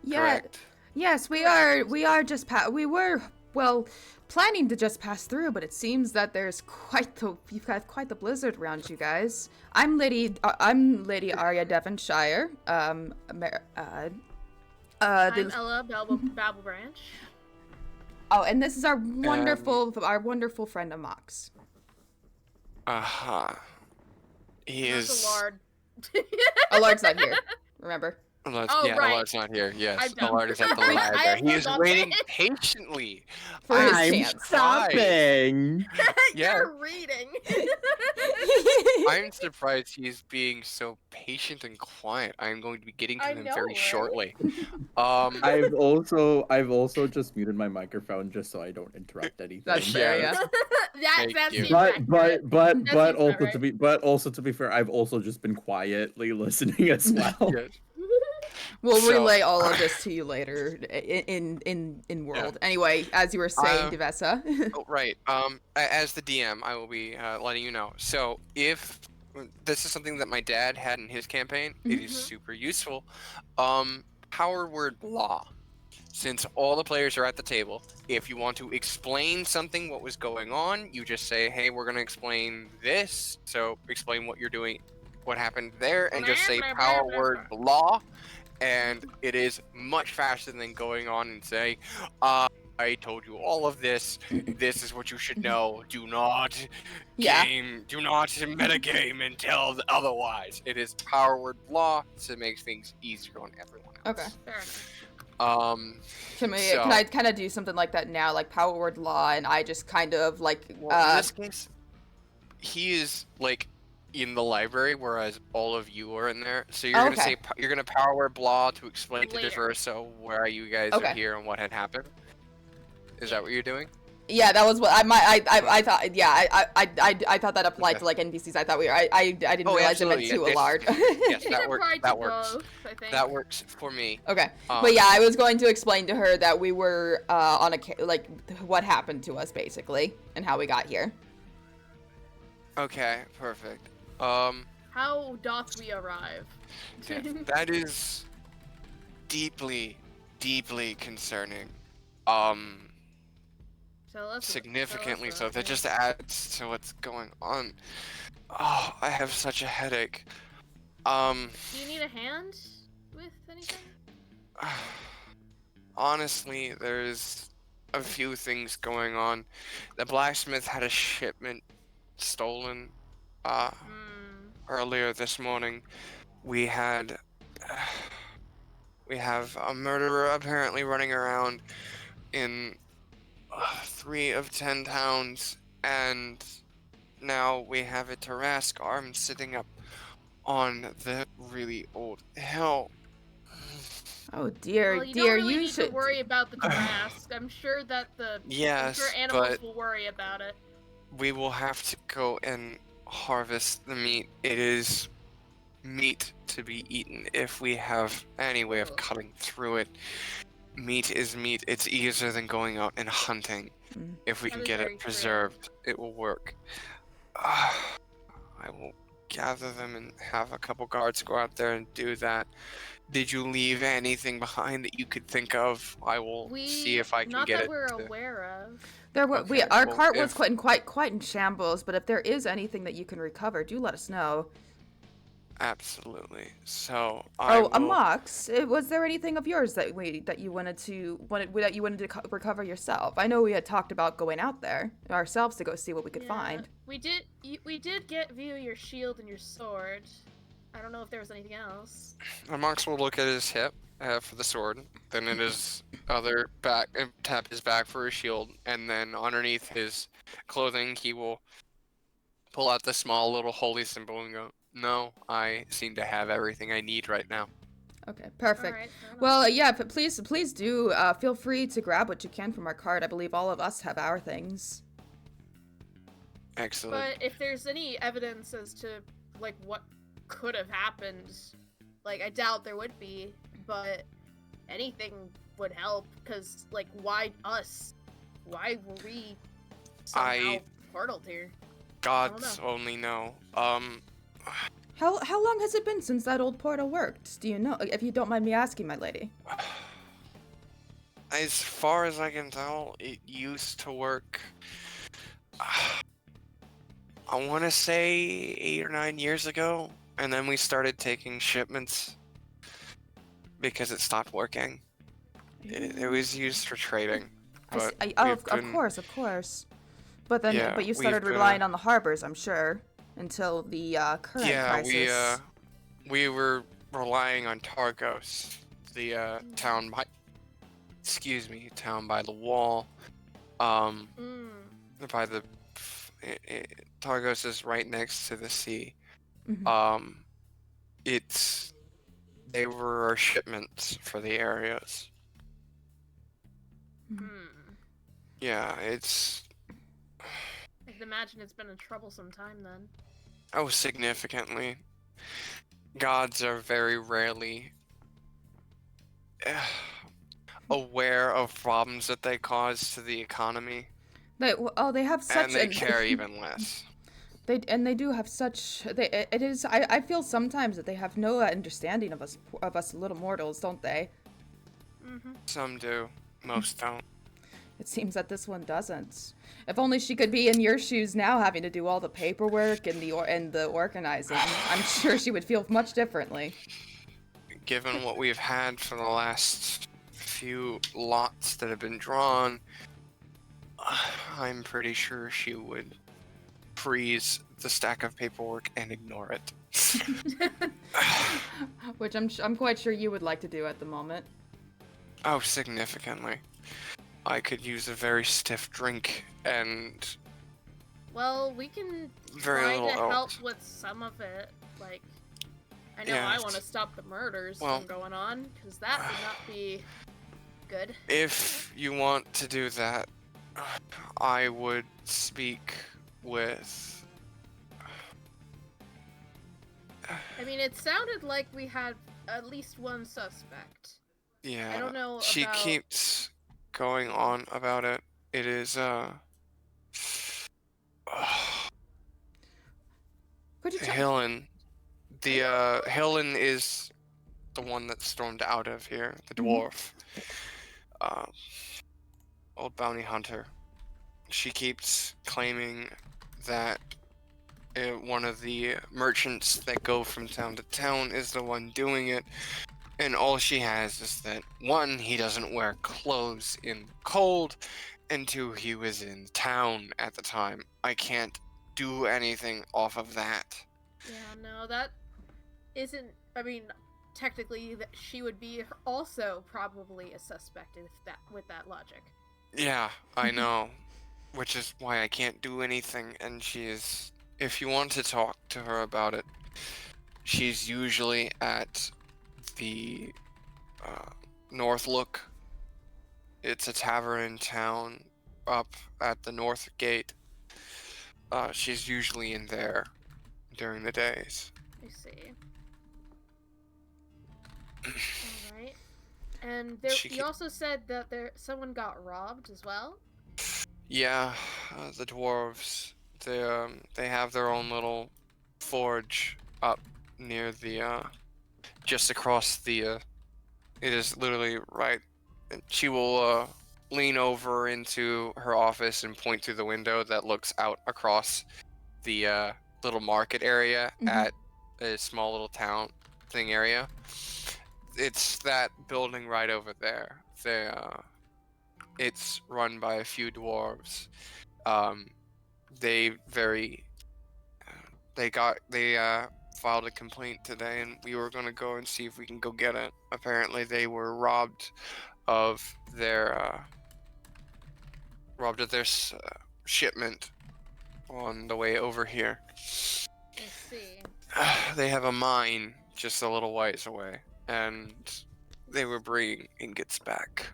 Yeah. Correct? Yes, we are. We are just we were planning to just pass through, but it seems that you've got quite the blizzard around you guys. I'm Lady Aria Devonshire. I'm Ella Babblebranch. Oh, and this is our wonderful friend Amox. He is. Allard. Allard's not here. Remember? Allard's not here. Yes, I'm dumb. Allard is at the I library. have He is forgotten. waiting patiently. For his I'm chance. stopping. Yeah. You're reading. I'm surprised he's being so patient and quiet. I'm going to be getting to I him know, very right? shortly. I've also just muted my microphone just so I don't interrupt anything. That's fair, Yeah. yeah. That you. seems accurate. That seems also to be fair, I've also just been quietly listening as well. Yes. We'll So- relay all of this to you later in world. Anyway, as you were saying, Devessa. Oh, right. As the DM, I will be letting you know. So if this is something that my dad had in his campaign, it is super useful. Power word law. Since all the players are at the table, if you want to explain something, what was going on, you just say, hey, we're going to explain this. So explain what you're doing, what happened there, and just say power word law. And it is much faster than going on and say, I told you all of this. This is what you should know. Do not do not metagame and tell otherwise. It is power word law to make things easier on everyone else. Okay. Fair enough. Can I kind of do something like that now, like power word law, and I just kind of like in this case, he is like in the library, whereas all of you are in there. So you're gonna say you're gonna power word law to explain to Diverso where you guys are here and what had happened. Is that what you're doing? Yeah, that was what I thought. Yeah, I thought that applied to like NPCs. I thought I didn't realize it meant to Allard. Yes, that works. That works. Both, I think. That works for me. Okay, but yeah, I was going to explain to her that we were on like what happened to us basically and how we got here. Okay, perfect. How doth we arrive? Yeah, that is deeply, deeply concerning. Significantly so. That just adds to what's going on. Oh, I have such a headache. Do you need a hand with anything? Honestly, there's a few things going on. The blacksmith had a shipment stolen earlier this morning. We have a murderer apparently running around in 3 of 10 towns, and now we have a Tarask arm sitting up on the really old hill. Oh dear, well, you dear, don't really you need should to worry about the Tarask. I'm sure that I'm sure animals will worry about it. We will have to go and harvest the meat. It is meat to be eaten if we have any way of cutting through it. Meat is meat. It's easier than going out and hunting. If we can get it preserved, it will work. I will gather them and have a couple guards go out there and do that. Did you leave anything behind that you could think of? I will see if I can get it. Not that we're aware of. There were our cart was quite in shambles, but if there is anything that you can recover, do let us know. Absolutely. So Amox, was there anything of yours that you wanted to recover yourself? I know we had talked about going out there ourselves to go see what we could find. We did view your shield and your sword. I don't know if there was anything else. Amox will look at his hip for the sword, then at his other back and tap his back for his shield, and then underneath his clothing he will pull out the small little holy symbol and go, no, I seem to have everything I need right now. Okay, perfect. Right, well, yeah, but please do feel free to grab what you can from our cart. I believe all of us have our things. Excellent. But if there's any evidence as to like what could have happened, like I doubt there would be, but anything would help. Because like, why us? Why were we somehow portaled here? Gods only know. How long has it been since that old portal worked? Do you know? If you don't mind me asking, my lady. As far as I can tell, it used to work. I want to say 8 or 9 years ago, and then we started taking shipments because it stopped working. It was used for trading. But of course. But then, but you started relying on the harbors, I'm sure, until the current crisis. Yeah, we were relying on Targos, the town by, town by the wall. By the Targos is right next to the sea. Mhm. They were shipments for the areas. Yeah, I can imagine it's been a troublesome time then. Oh, significantly. Gods are very rarely aware of problems that they cause to the economy. They have such and they care even less. They do have such it is I feel sometimes that they have no understanding of us little mortals, don't they? Some do, most don't. It seems that this one doesn't. If only she could be in your shoes now, having to do all the paperwork and the organizing. I'm sure she would feel much differently. Given what we've had for the last few lots that have been drawn, I'm pretty sure she would freeze the stack of paperwork and ignore it. Which I'm quite sure you would like to do at the moment. Oh, significantly. I could use a very stiff drink and... Well, we can very try little to help else. with some of it. Like, I know Yeah, I want to stop the murders from going on, because that would not be good. If you want to do that, I would speak with... I mean, it sounded like we had at least one suspect. Yeah, I don't know she about... keeps going on about it. It is, Could you tell... Hillen. Hillen is the one that stormed out of here, the dwarf. Old bounty hunter. She keeps claiming that one of the merchants that go from town to town is the one doing it. And all she has is that, 1, he doesn't wear clothes in cold, and 2, he was in town at the time. I can't do anything off of that. Yeah, no, that isn't... I mean, technically, that she would be also probably a suspect with that logic. Yeah, I know. Which is why I can't do anything, and she is... If you want to talk to her about it, she's usually at the North Look. It's a tavern in town up at the North Gate. She's usually in there during the days. I see. Alright. And you also said that someone got robbed as well? Yeah, the dwarves. They have their own little forge up near the just across the it is literally right. She will lean over into her office and point through the window that looks out across the little market area at a small little town thing area. It's that building right over there. It's run by a few dwarves. They filed a complaint today, and we were gonna go and see if we can go get it. Apparently, they were robbed of their shipment on the way over here. I see. They have a mine just a little ways away, and they were bringing ingots back.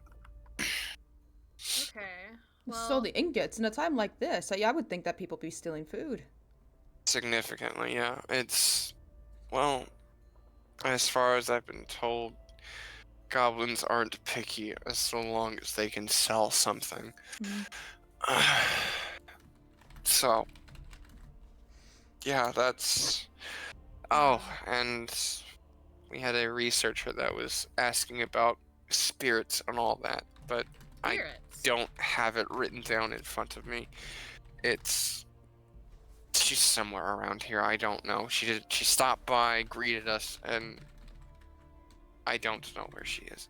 Okay. Well, So the ingots in a time like this, I would think that people be stealing food. Significantly, yeah. It's, well, as far as I've been told, goblins aren't picky as so long as they can sell something. So, yeah, that's... Oh, and we had a researcher that was asking about spirits and all that, but spirits. I don't have it written down in front of me. She's somewhere around here. I don't know. She stopped by, greeted us, and I don't know where she is.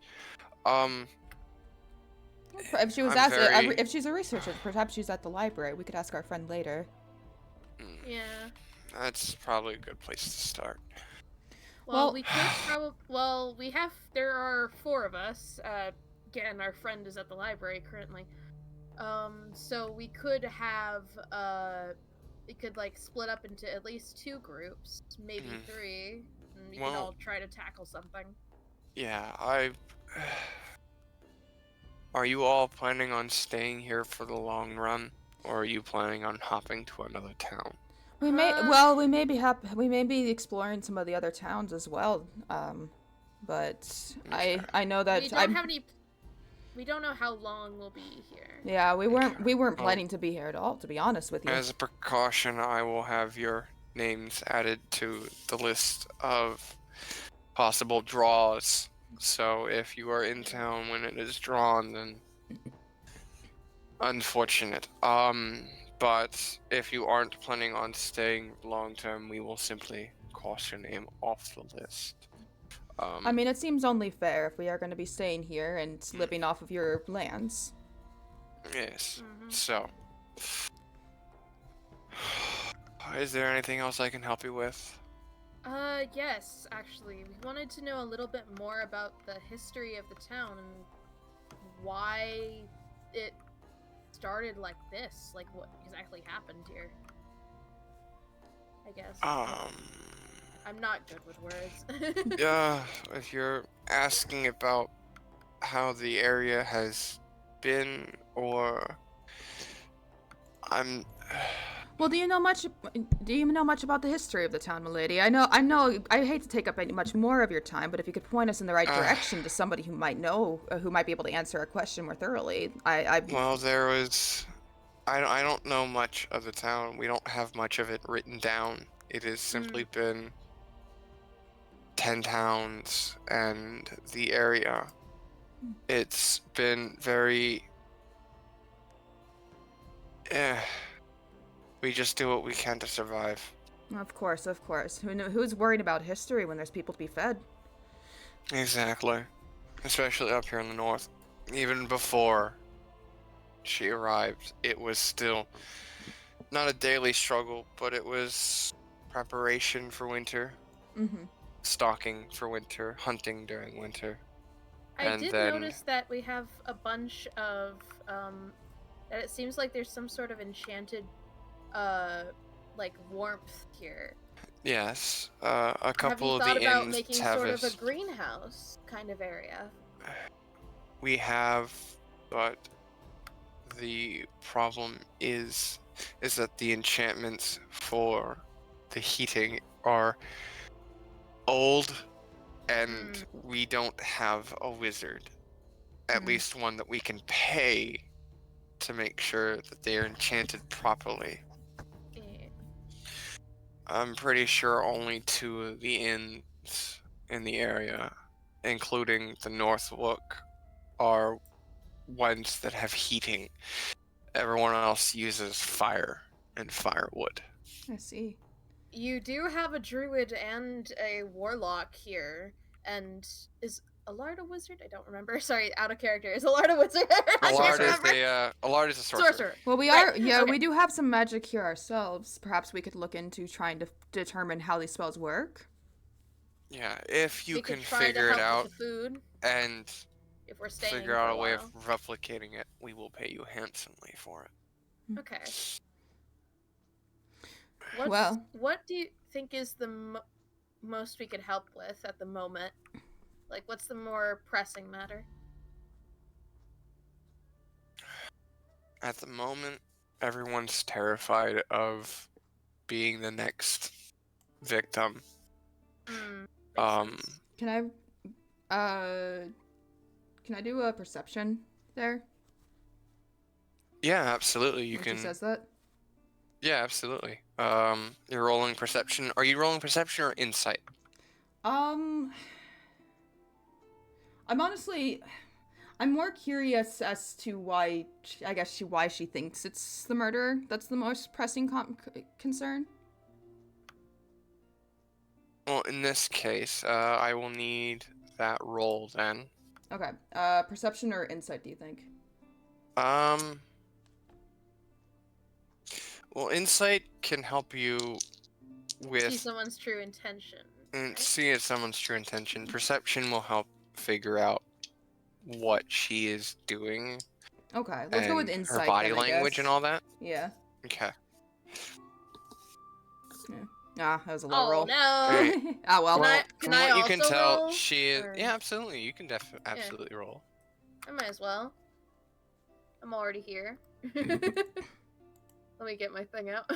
If she was if she's a researcher, perhaps she's at the library. We could ask our friend later. Yeah. That's probably a good place to start. Well, we could probably. Well, we have. There are 4 of us. Again, our friend is at the library currently. So we could have. We could like split up into at least 2 groups, maybe 3, and we could all try to tackle something. Yeah, Are you all planning on staying here for the long run, or are you planning on hopping to another town? We may we may be exploring some of the other towns as well. But Okay. I know that We don't have any. We don't know how long we'll be here. Yeah, we weren't Well, planning to be here at all, to be honest with you. As a precaution, I will have your names added to the list of possible draws. So if you are in town when it is drawn, then unfortunate. But if you aren't planning on staying long term, we will simply cross your name off the list. I mean, it seems only fair if we are going to be staying here and living off of your lands. Yes. So, is there anything else I can help you with? Yes, actually. We wanted to know a little bit more about the history of the town and why it started like this. Like, what exactly happened here. I guess. I'm not good with words. Yeah, if you're asking about how the area has been, or Well, do you know much about the history of the town, milady? I know. I hate to take up any much more of your time, but if you could point us in the right direction to somebody who might know, who might be able to answer our question more thoroughly, Well, there was. I don't know much of the town. We don't have much of it written down. It has simply been 10 towns and the area. It's been very. We just do what we can to survive. Of course. Who's worried about history when there's people to be fed? Exactly. Especially up here in the north. Even before she arrived, it was still not a daily struggle, but it was preparation for winter, stalking for winter, hunting during winter. I did notice that we have a bunch of, that it seems like there's some sort of enchanted, like warmth here. Yes, a couple of the inns have you thought about inns making have sort of a greenhouse kind of area? We have, but the problem is that the enchantments for the heating are old, and we don't have a wizard, at least one that we can pay to make sure that they are enchanted properly. I'm pretty sure only 2 of the inns in the area, including the Northwook, are ones that have heating. Everyone else uses fire and firewood. I see. You do have a druid and a warlock here, and is Allard a wizard? I don't remember. Sorry, out of character. Is Allard a wizard? Allard is a sorcerer. Well, we do have some magic here ourselves. Perhaps we could look into trying to determine how these spells work. Yeah, if you we can try figure to it help out with the food, and if we're staying figure out a way of replicating it, we will pay you handsomely for it. Okay. What do you think is the most we could help with at the moment? Like, what's the more pressing matter? At the moment, everyone's terrified of being the next victim. Can I do a perception there? Yeah, absolutely. You when can. She says that. Yeah, absolutely. You're rolling perception. Are you rolling perception or insight? I'm more curious as to why she thinks it's the murderer. That's the most pressing concern. Well, in this case, I will need that roll then. Okay. Perception or insight, do you think? Well, insight can help you with... see someone's true intention. And see someone's true intention. Perception will help figure out what she is doing. Okay, let's go with and insight. Her body then, I language and guess. all that. Yeah. Okay. Ah, that was a low Oh roll. no! Ah, well. Well, Can from I what you can also tell, roll, she is. or- Yeah, absolutely. You can absolutely roll. I might as well. I'm already here. Let me get my thing out.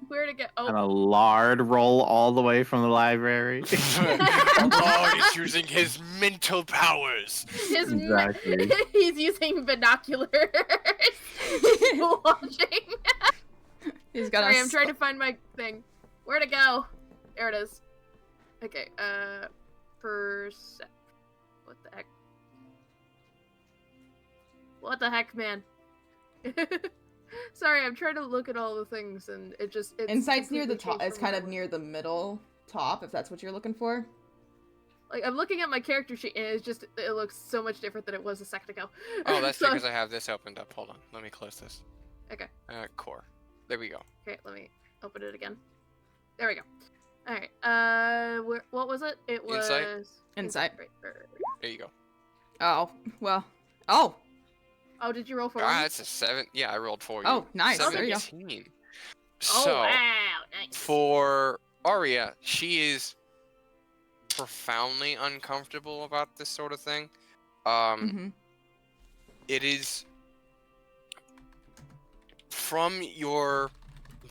Where to go? And Oh, Allard roll all the way from the library. Allard is using his mental powers. Exactly. He's using binoculars. Watching. He's got Sorry, a I'm trying to find my thing. Where to go? There it is. Okay, what the heck? What the heck, man? Sorry, I'm trying to look at all the things and it's Insight's near the completely top. It's changed from kind what of I was- near the middle top, if that's what you're looking for. Like, I'm looking at my character sheet and it looks so much different than it was a second ago. Oh, that's So- because I have this opened up. Hold on. Let me close this. Okay. Core. There we go. Okay, let me open it again. There we go. Alright, what was it? It was... Insight. Right. There you go. Oh, well. Oh! Oh, did you roll for Ah, me? it's a 7. Yeah, I rolled for you. Oh, nice. Oh, there you go. 17. Oh, So, wow, nice. for Aria, she is profoundly uncomfortable about this sort of thing. Mm-hmm. It is from your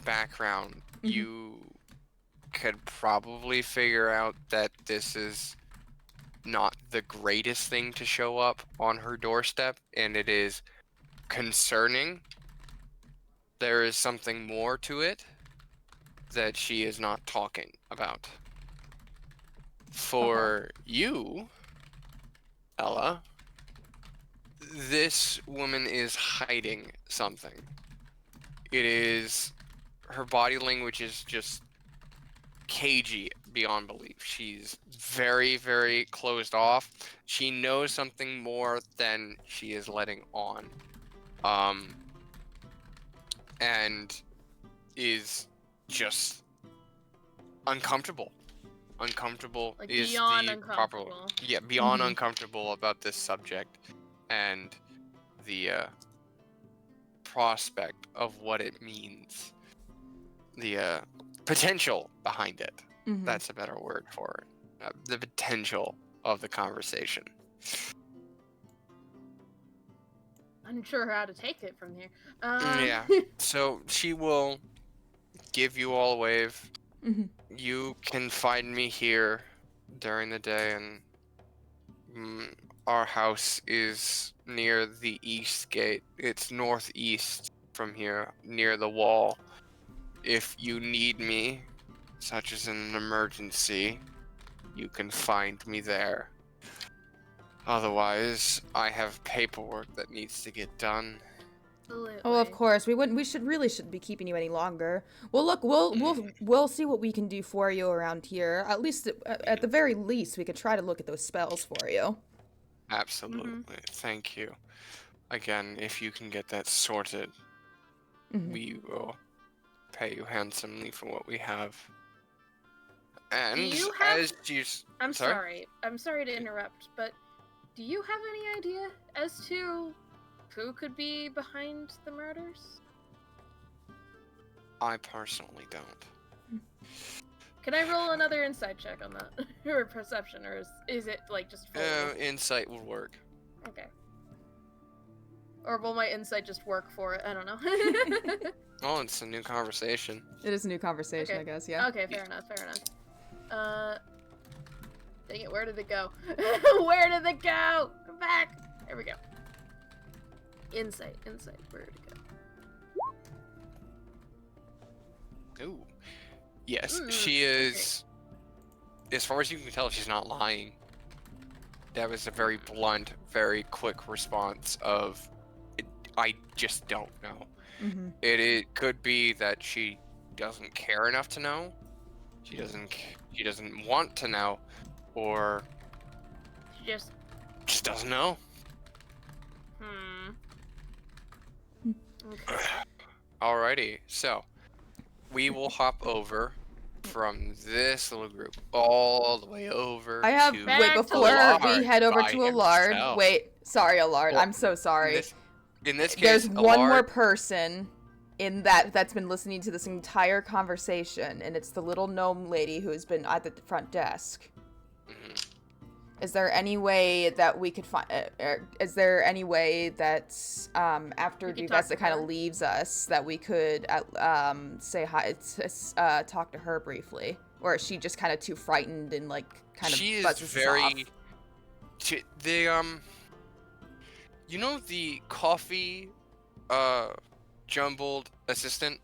background, you could probably figure out that this is not the greatest thing to show up on her doorstep, and it is concerning. There is something more to it that she is not talking about. For you, Ella, this woman is hiding something. It is... her body language is just cagey beyond belief. She's very, very closed off. She knows something more than she is letting on. And is just uncomfortable. Uncomfortable Like, is beyond the proper... uncomfortable. Yeah, beyond Mhm. uncomfortable about this subject and the prospect of what it means. The potential behind it. Mhm. That's a better word for it. The potential of the conversation. Unsure how to take it from here. Yeah. So she will give you all a wave. Mhm. You can find me here during the day, and our house is near the east gate. It's northeast from here, near the wall. If you need me, such as in an emergency, you can find me there. Otherwise, I have paperwork that needs to get done. Absolutely. Oh, of course. We shouldn't be keeping you any longer. Well, look, we'll see what we can do for you around here. At least, at the very least, we could try to look at those spells for you. Absolutely. Thank you. Again, if you can get that sorted, we will pay you handsomely for what we have. And you have... as you... I'm sorry to interrupt, but do you have any idea as to who could be behind the murders? I personally don't. Can I roll another insight check on that? Or perception, or is it like just full? Insight would work. Okay. Or will my insight just work for it? I don't know. Oh, it's a new conversation. It is a new conversation, Okay. I guess, yeah. Okay, fair enough. Dang it, where did it go? Where did it go? Come back! There we go. Insight, where did it go? Ooh. Yes, she is... As far as you can tell, she's not lying. That was a very blunt, very quick response of, I just don't know. It could be that she doesn't care enough to know. She doesn't want to know, or She just... doesn't know. Okay. Alrighty, so we will hop over from this little group all the way over I have to wait Back to before Allard we head over by to Allard. himself. Wait, sorry, Allard. Well, I'm so sorry. In this case, There's one more Allard, person in that's been listening to this entire conversation, and it's the little gnome lady who has been at the front desk. Mhm. Is there any way that we could find? Is there any way that after We could talk Duvessa to kind of her. leaves us that we could say hi, talk to her briefly, or is she just kind of too frightened and like kind of she is buzzes us very. off? You know the coffee, jumbled assistant,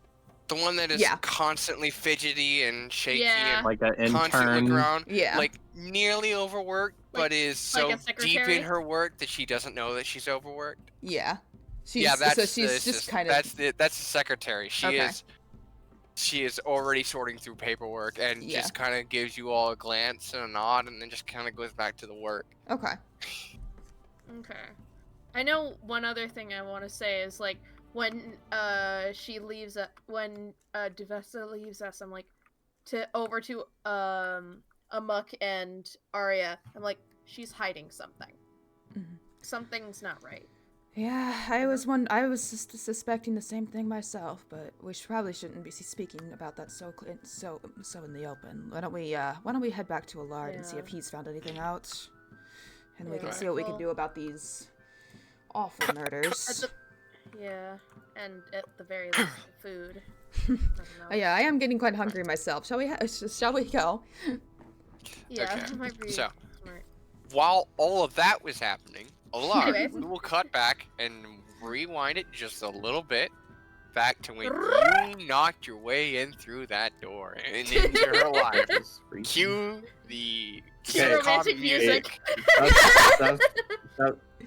the one that is Yeah. constantly fidgety and shaky Yeah. and Like an constantly intern. around, Yeah. like nearly overworked, but is so like a deep in secretary? her work that she doesn't know that she's overworked. Yeah. She's, Yeah, that's so the she's just assistant. kind of That's the secretary. She Okay. she is already sorting through paperwork and Yeah. just kind of gives you all a glance and a nod and then just kind of goes back to the work. okay. Okay. I know one other thing I want to say is like when she leaves when Devessa leaves us, I'm like over to Amok and Aria. I'm like, she's hiding something. Mhm. Something's not right. Yeah, I was suspecting the same thing myself, but we probably shouldn't be speaking about that so in the open. Why don't we head back to Allard and see Yeah. if he's found anything out, and we can Yeah. see what we can Well- do about these awful murders. Yeah, and at the very least, food. Nothing Oh, yeah, else. I am getting quite hungry myself. Shall we go? Yeah, Okay, that might be so- smart. While all of that was happening, Allard, Anyways. we will cut back and rewind it just a little bit back to when you knocked your way in through that door and into her life. Cue the Cue sitcom romantic music.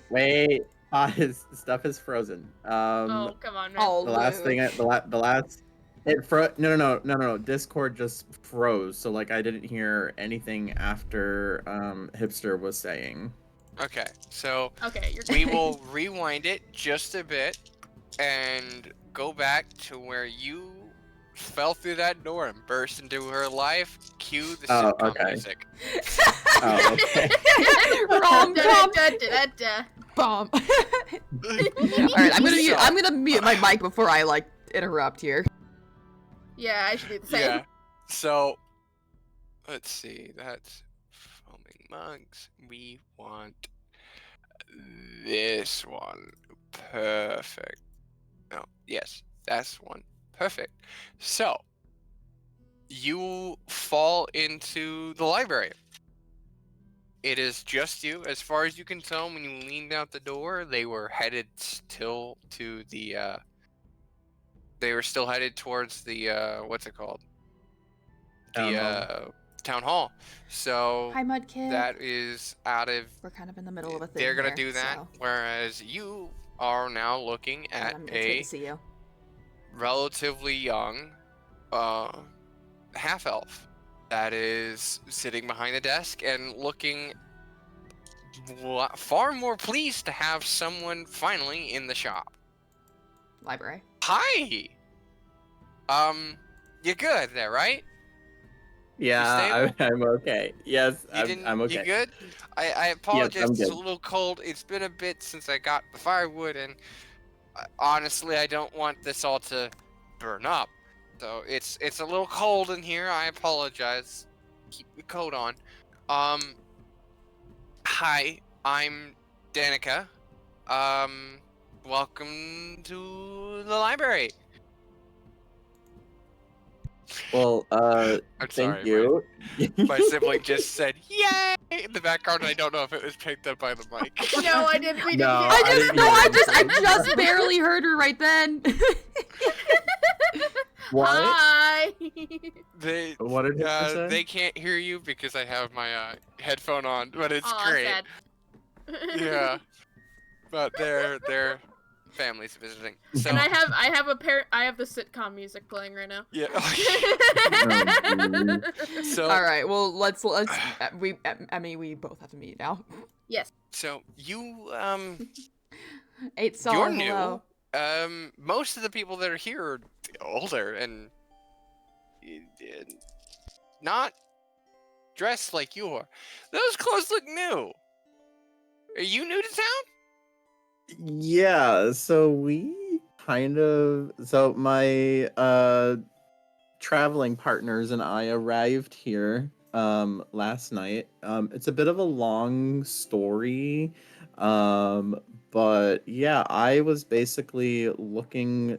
Wait, pause. Stuff is frozen. Oh, come on, man. Oh, The last thing, the last, it no. Discord just froze, so like I didn't hear anything after hipster was saying. Okay, so Okay, you're we good. will rewind it just a bit and go back to where you fell through that door and burst into her life. Cue the Oh, sitcom okay. music. Oh, okay. Wrong bomb. Da-da-da-da-da. Bomb. All right, I'm gonna mute my mic before I like interrupt here. Yeah, I should do the same. Yeah. So, let's see. That's foaming mugs. We want this one. Perfect. No, yes, that's one. Perfect. So, you fall into the library. It is just you. As far as you can tell, when you leaned out the door, they were headed still to the, they were still headed towards the, what's it called? Town The, hall. town hall. So, Hi, Mudkip. that is out of, We're kind of in the middle of a thing. they're gonna here, do that, so- whereas you are now looking at It's good a to see you. relatively young half elf that is sitting behind the desk and looking far more pleased to have someone finally in the shop. Library. Hi. You're good there, right? Yeah, stable? I'm okay. Yes, I'm okay. You good? I apologize. I'm It's a good. little cold. It's been a bit since I got the firewood, and honestly, I don't want this all to burn up. So it's a little cold in here. I apologize. Keep your coat on. Hi, I'm Danica. Welcome to the library. Well, I'm thank sorry, you. My sibling just said "yay" in the background. And I don't know if it was picked up by the mic. No, I didn't. We didn't No, hear I it. didn't hear I anything. just barely heard her right then. What? Hi. They What did you say? they can't hear you because I have my headphone on, but it's Aw, great. sad. Yeah, but their family's visiting. So And I have the sitcom music playing right now. yeah. Oh, so All right, well, let's we both have to meet now. so you Eight Saw, you're hello. new. Most of the people that are here are older and not dressed like you are. Those clothes look new. Are you new to town? Yeah, so my traveling partners and I arrived here last night. It's a bit of a long story. But yeah, I was basically looking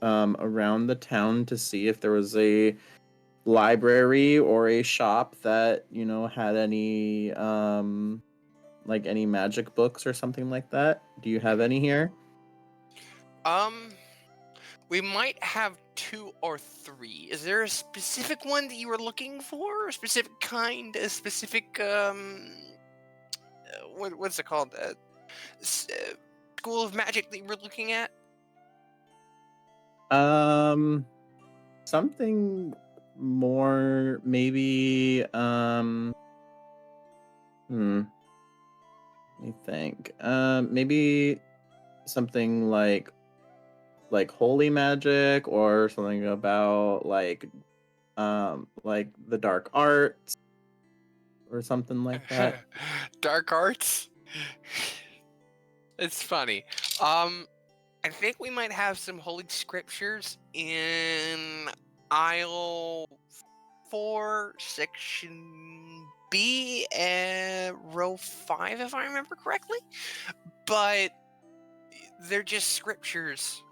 around the town to see if there was a library or a shop that, had any like any magic books or something like that. Do you have any here? We might have 2 or 3. Is there a specific one that you were looking for? A specific kind? A specific what's it called? School of magic that you were looking at? Something more maybe let me think. Maybe something like holy magic or something about like the dark arts or something like that. Dark arts? It's funny. I think we might have some holy scriptures in aisle 4, section B, row 5, if I remember correctly. But they're just scriptures.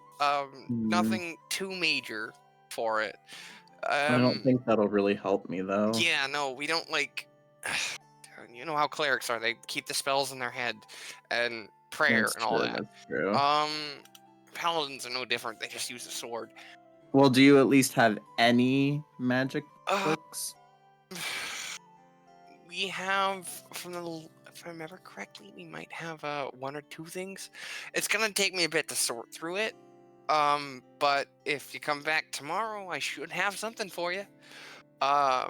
Nothing too major for it. I don't think that'll really help me though. Yeah, no, we don't like. You know how clerics are. They keep the spells in their head and prayer That's and all true, that. that's true. Paladins are no different. They just use a sword. Well, do you at least have any magic books? We have, if I remember correctly, we might have 1 or 2 things. It's gonna take me a bit to sort through it. But if you come back tomorrow, I should have something for you. I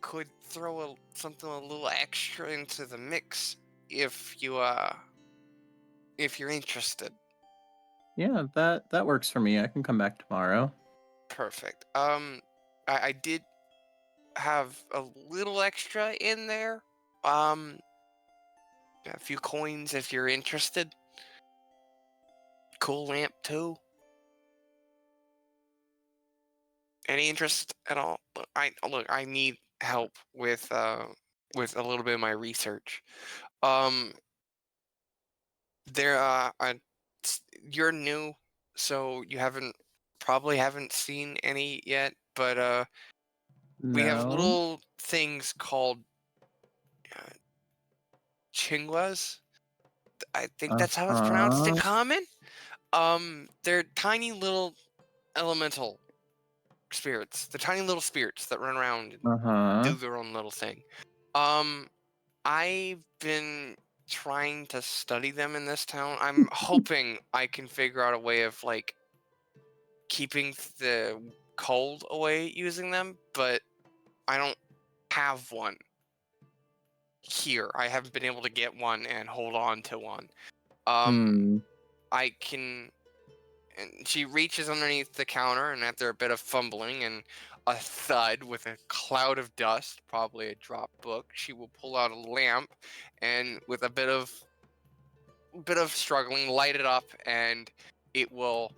could throw something a little extra into the mix if you're interested. Yeah, that works for me. I can come back tomorrow. Perfect. I did have a little extra in there. A few coins if you're interested. Cool lamp too. Any interest at all? I need help with a little bit of my research. There you're new, so you probably haven't seen any yet, but we have No. little things called chingwas. I think that's how it's pronounced in common. They're tiny little elemental spirits. They're tiny little spirits that run around and do their own little thing. I've been trying to study them in this town. I'm hoping I can figure out a way of like keeping the cold away using them, but I don't have one here. I haven't been able to get one and hold on to one. I can. And she reaches underneath the counter, and after a bit of fumbling and a thud with a cloud of dust, probably a dropped book, she will pull out a lamp, and with a bit of struggling, light it up, and it will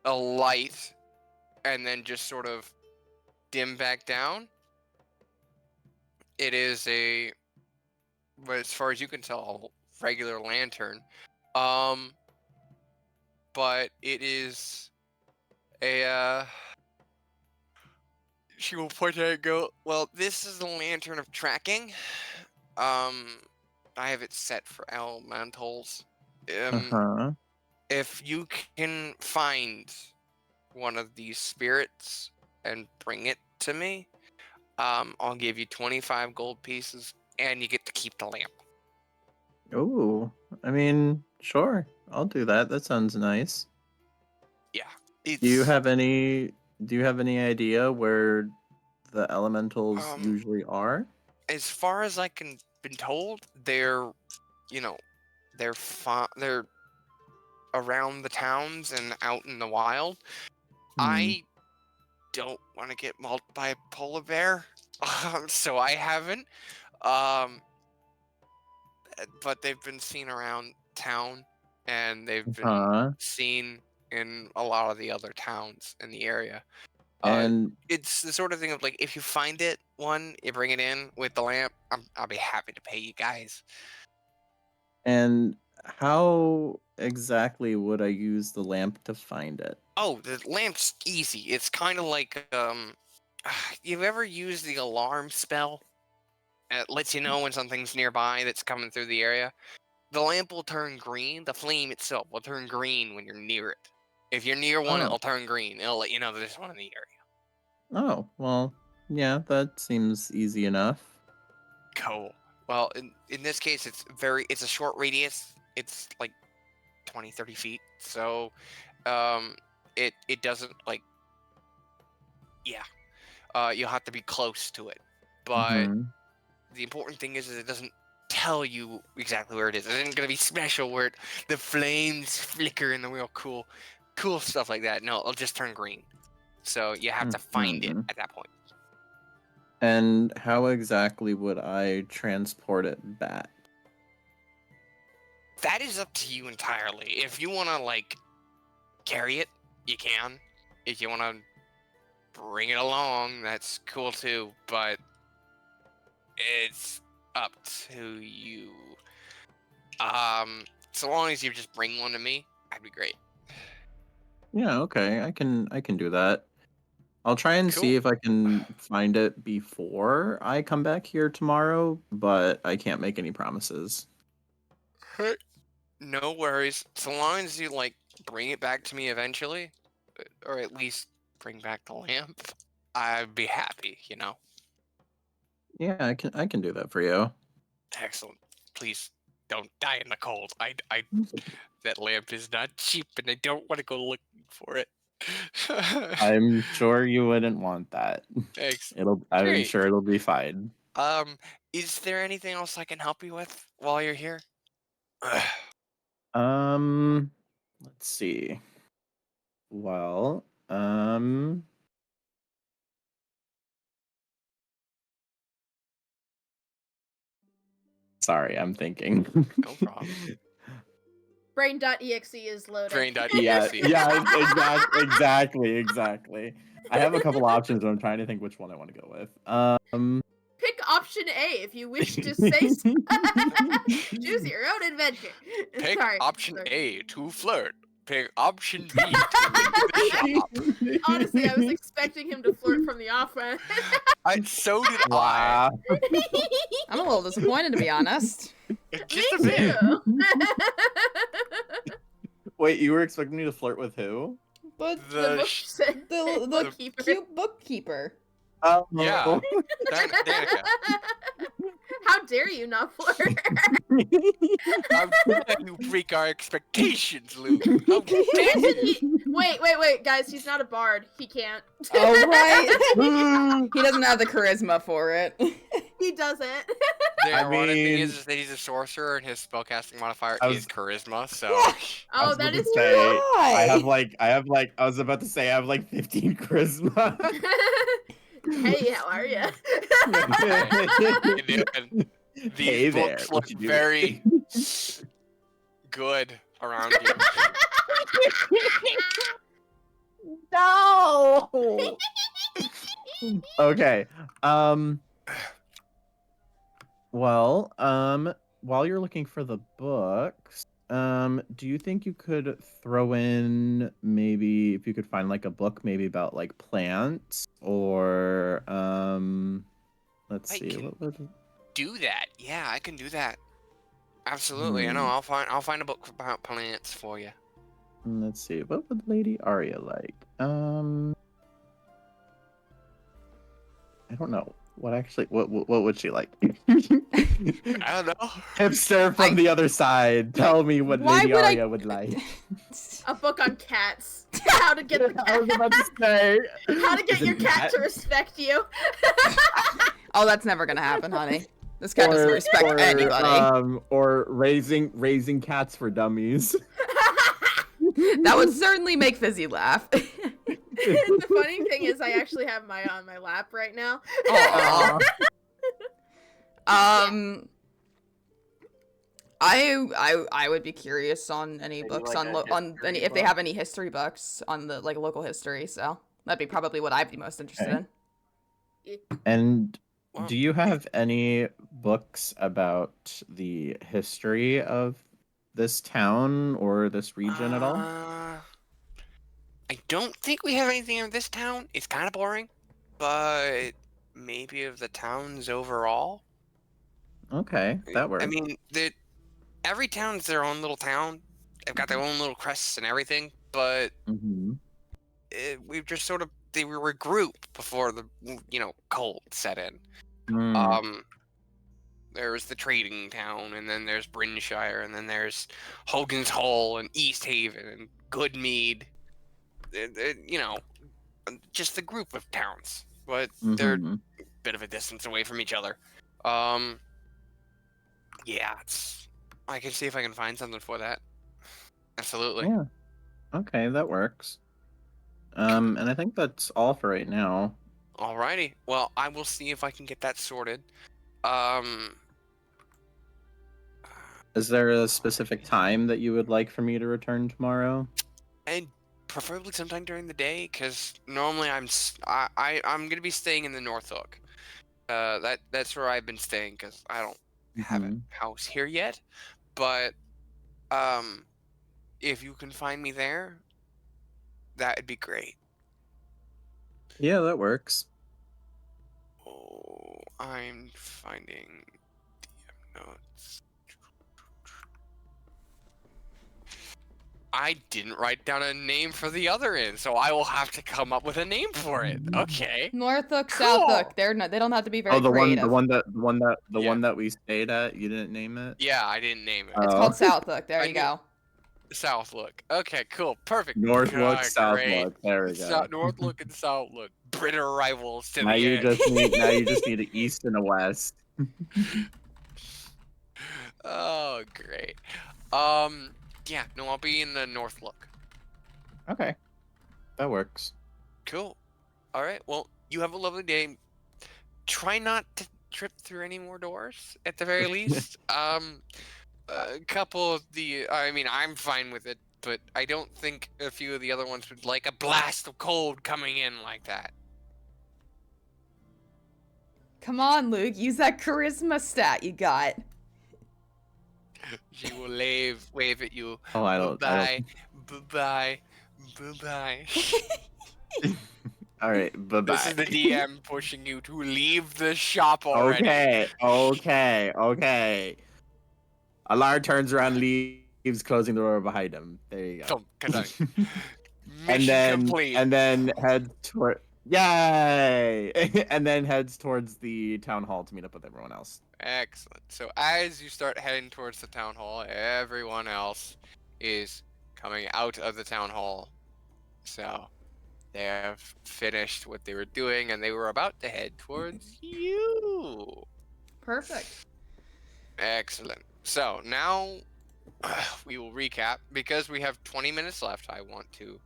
alight, and then just sort of dim back down. It is but as far as you can tell, a regular lantern. But it is a she will point at it and go, well, this is a lantern of tracking. I have it set for elementals. If you can find one of these spirits and bring it to me, I'll give you 25 gold pieces, and you get to keep the lamp. Oh, I mean, sure, I'll do that. That sounds nice. Yeah. Do you have any idea where the elementals usually are? As far as I can been told, they're around the towns and out in the wild. I don't want to get mauled by a polar bear, so I haven't. Um, but they've been seen around town, and they've been seen in a lot of the other towns in the area. And it's the sort of thing of like, if you find it, you bring it in with the lamp. I'll be happy to pay you guys. And how exactly would I use the lamp to find it? Oh, the lamp's easy. It's kind of like you've ever used the alarm spell? It lets you know when something's nearby that's coming through the area. The lamp will turn green. The flame itself will turn green when you're near it. If you're near one, it'll turn green. It'll let you know that there's one in the area. Oh, well, yeah, that seems easy enough. Cool. Well, in this case, it's a short radius. It's like 20, 30 feet. So, it doesn't like, you'll have to be close to it. But the important thing is it doesn't tell you exactly where it is. It isn't gonna be special where the flames flicker and the real cool stuff like that. No, it'll just turn green. So you have to find it at that point. And how exactly would I transport it back? That is up to you entirely. If you want to, like, carry it, you can. If you want to bring it along, that's cool too. But it's up to you. So long as you just bring one to me, that'd be great. Yeah, okay, I can do that. I'll try and see if I can find it before I come back here tomorrow, but I can't make any promises. No worries. So long as you, like, bring it back to me eventually, or at least bring back the lamp, I'd be happy, you know? Yeah, I can do that for you. Excellent. Please don't die in the cold. That lamp is not cheap, and I don't want to go looking for it. I'm sure you wouldn't want that. Thanks. I'm sure it'll be fine. Is there anything else I can help you with while you're here? Let's see. Well, sorry, I'm thinking. No problem. Brain.exe is loading. Brain.exe. Yeah, exactly. I have a couple options, but I'm trying to think which one I want to go with. Pick option A if you wish to say so. Choose your own adventure. Pick option A to flirt. Pick option B to shop. Honestly, I was expecting him to flirt from the off. So did I. I'm a little disappointed, to be honest. Just a bit. Wait, you were expecting me to flirt with who? But the bookkeeper. Cute bookkeeper. Oh, yeah. Danica. How dare you not flirt? How dare you break our expectations, Luke? How dare you? Wait, guys, he's not a bard. He can't. Oh, right. He doesn't have the charisma for it. He doesn't. The ironic thing is that he's a sorcerer and his spellcasting modifier is charisma, so... Oh, that is true. true. I was about to say I have like 15 charisma. Hey, how are you? These books look very good around you. No. Okay. Well, while you're looking for the books, do you think you could throw in maybe if you could find like a book maybe about like plants or let's see. Do that. Yeah, I can do that. Absolutely. I know. I'll find a book about plants for you. Let's see. What would Lady Aria like? I don't know. What would she like? I don't know. Hipster from the other side. Tell me what Lady Aria would like. A book on cats. How to get the cat. I was about to say. How to get your cat to respect you. Oh, that's never gonna happen, honey. This cat doesn't respect anybody. Or raising cats for dummies. That would certainly make Fizzy laugh. The funny thing is, I actually have my on my lap right now. Aw. I would be curious on any Maybe books like on a on any history if they book? have any history books on the like local history. So that'd be probably what I'd be most interested Okay. in. And Well, do you have any books about the history of this town or this region at all? I don't think we have anything in this town. It's kind of boring, but maybe of the towns overall. Okay, that works. I mean, every town's their own little town. They've got their own little crests and everything, but Mm-hmm. we've just sort of they were regrouped before the cold set in. Mm. There's the trading town, and then there's Brynshire, and then there's Hogan's Hall and East Haven and Goodmead. Just the group of towns, but they're Mm-hmm. a bit of a distance away from each other. Yeah, I can see if I can find something for that. Absolutely. Yeah. Okay, that works. And I think that's all for right now. Alrighty. Well, I will see if I can get that sorted. Is there a specific time that you would like for me to return tomorrow? And preferably sometime during the day, because normally I'm gonna be staying in the Northook. That's where I've been staying, because I don't have a house here yet. But if you can find me there, that would be great. Yeah, that works. Oh, I'm finding DM notes. I didn't write down a name for the other inn, so I will have to come up with a name for it. Okay. Northook, Cool. Southhook. They don't have to be very creative. The Yeah. one that we stayed at. You didn't name it. Yeah, I didn't name it. It's Oh. called Southhook. There I you knew- go. Southlook. Okay, cool. Perfect. Northlook, God, Southlook. great. There we go. Northlook and Southlook. Bitter rivals to Now the you end. just need an east and a west. Oh, great. Yeah, no, I'll be in the Northlook. Okay, that works. Cool. All right. Well, you have a lovely day. Try not to trip through any more doors at the very least. A couple of I'm fine with it, but I don't think a few of the other ones would like a blast of cold coming in like that. Come on, Luke. Use that charisma stat you got. She will wave at you. Oh, I don't. Bye. Bye. Bye. All right, bye bye. This is the DM pushing you to leave the shop already. Okay. Allard turns around, leaves, closing the door behind him. There you go. Mission complete. and then heads toward. Yay! And then heads towards the town hall to meet up with everyone else. Excellent. So as you start heading towards the town hall, everyone else is coming out of the town hall. So they have finished what they were doing, and they were about to head towards you. Perfect. Excellent. So now we will recap. Because we have 20 minutes left, I want to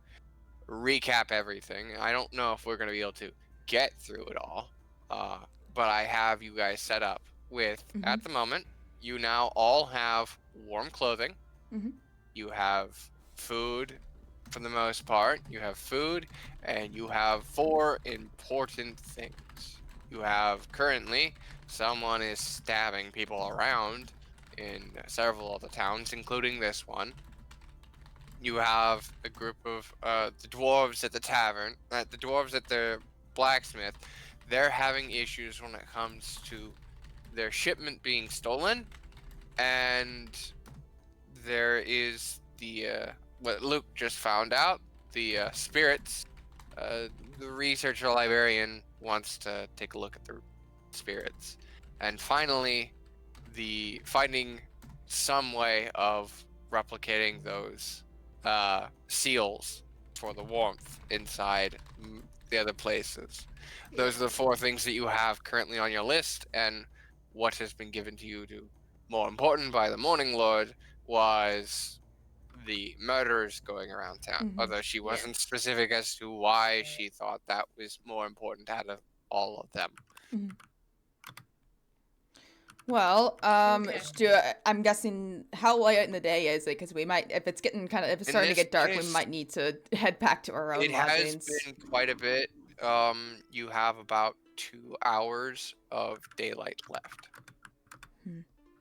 recap everything. I don't know if we're going to be able to get through it all, but I have you guys set up with, at the moment, you now all have warm clothing. You have food for the most part. You have food, and you have 4 important things. You have currently someone is stabbing people around in several of the towns, including this one. You have a group of the dwarves at the tavern, the dwarves at the blacksmith. They're having issues when it comes to their shipment being stolen, and there is the what Luke just found out, the spirits. The researcher librarian wants to take a look at the spirits, and finally, the finding some way of replicating those seals for the warmth inside the other places. Those are the 4 things that you have currently on your list, and what has been given to you to more important by the Morning Lord was the murders going around town, Mhm. although she wasn't specific as to why she thought that was more important out of all of them. Well, Okay. I'm guessing how late in the day is it? Because we might, if it's starting to this get dark, we case, might need to head back to our own It has lodgings. been quite a bit. You have about 2 hours of daylight left.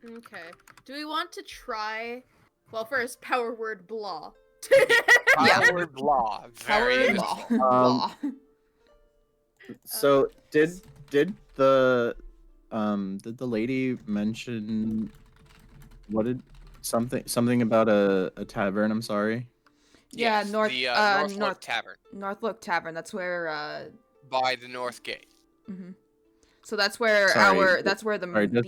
Okay. Do we want to try? Well, first, power word blah. Yeah. Word blah. Very Power useful. law. So did the lady mention something about a tavern? I'm sorry. Yeah, Yes, North the North Tavern Northlook Tavern. That's where by the North Gate. So that's where Sorry, that's where the sorry, just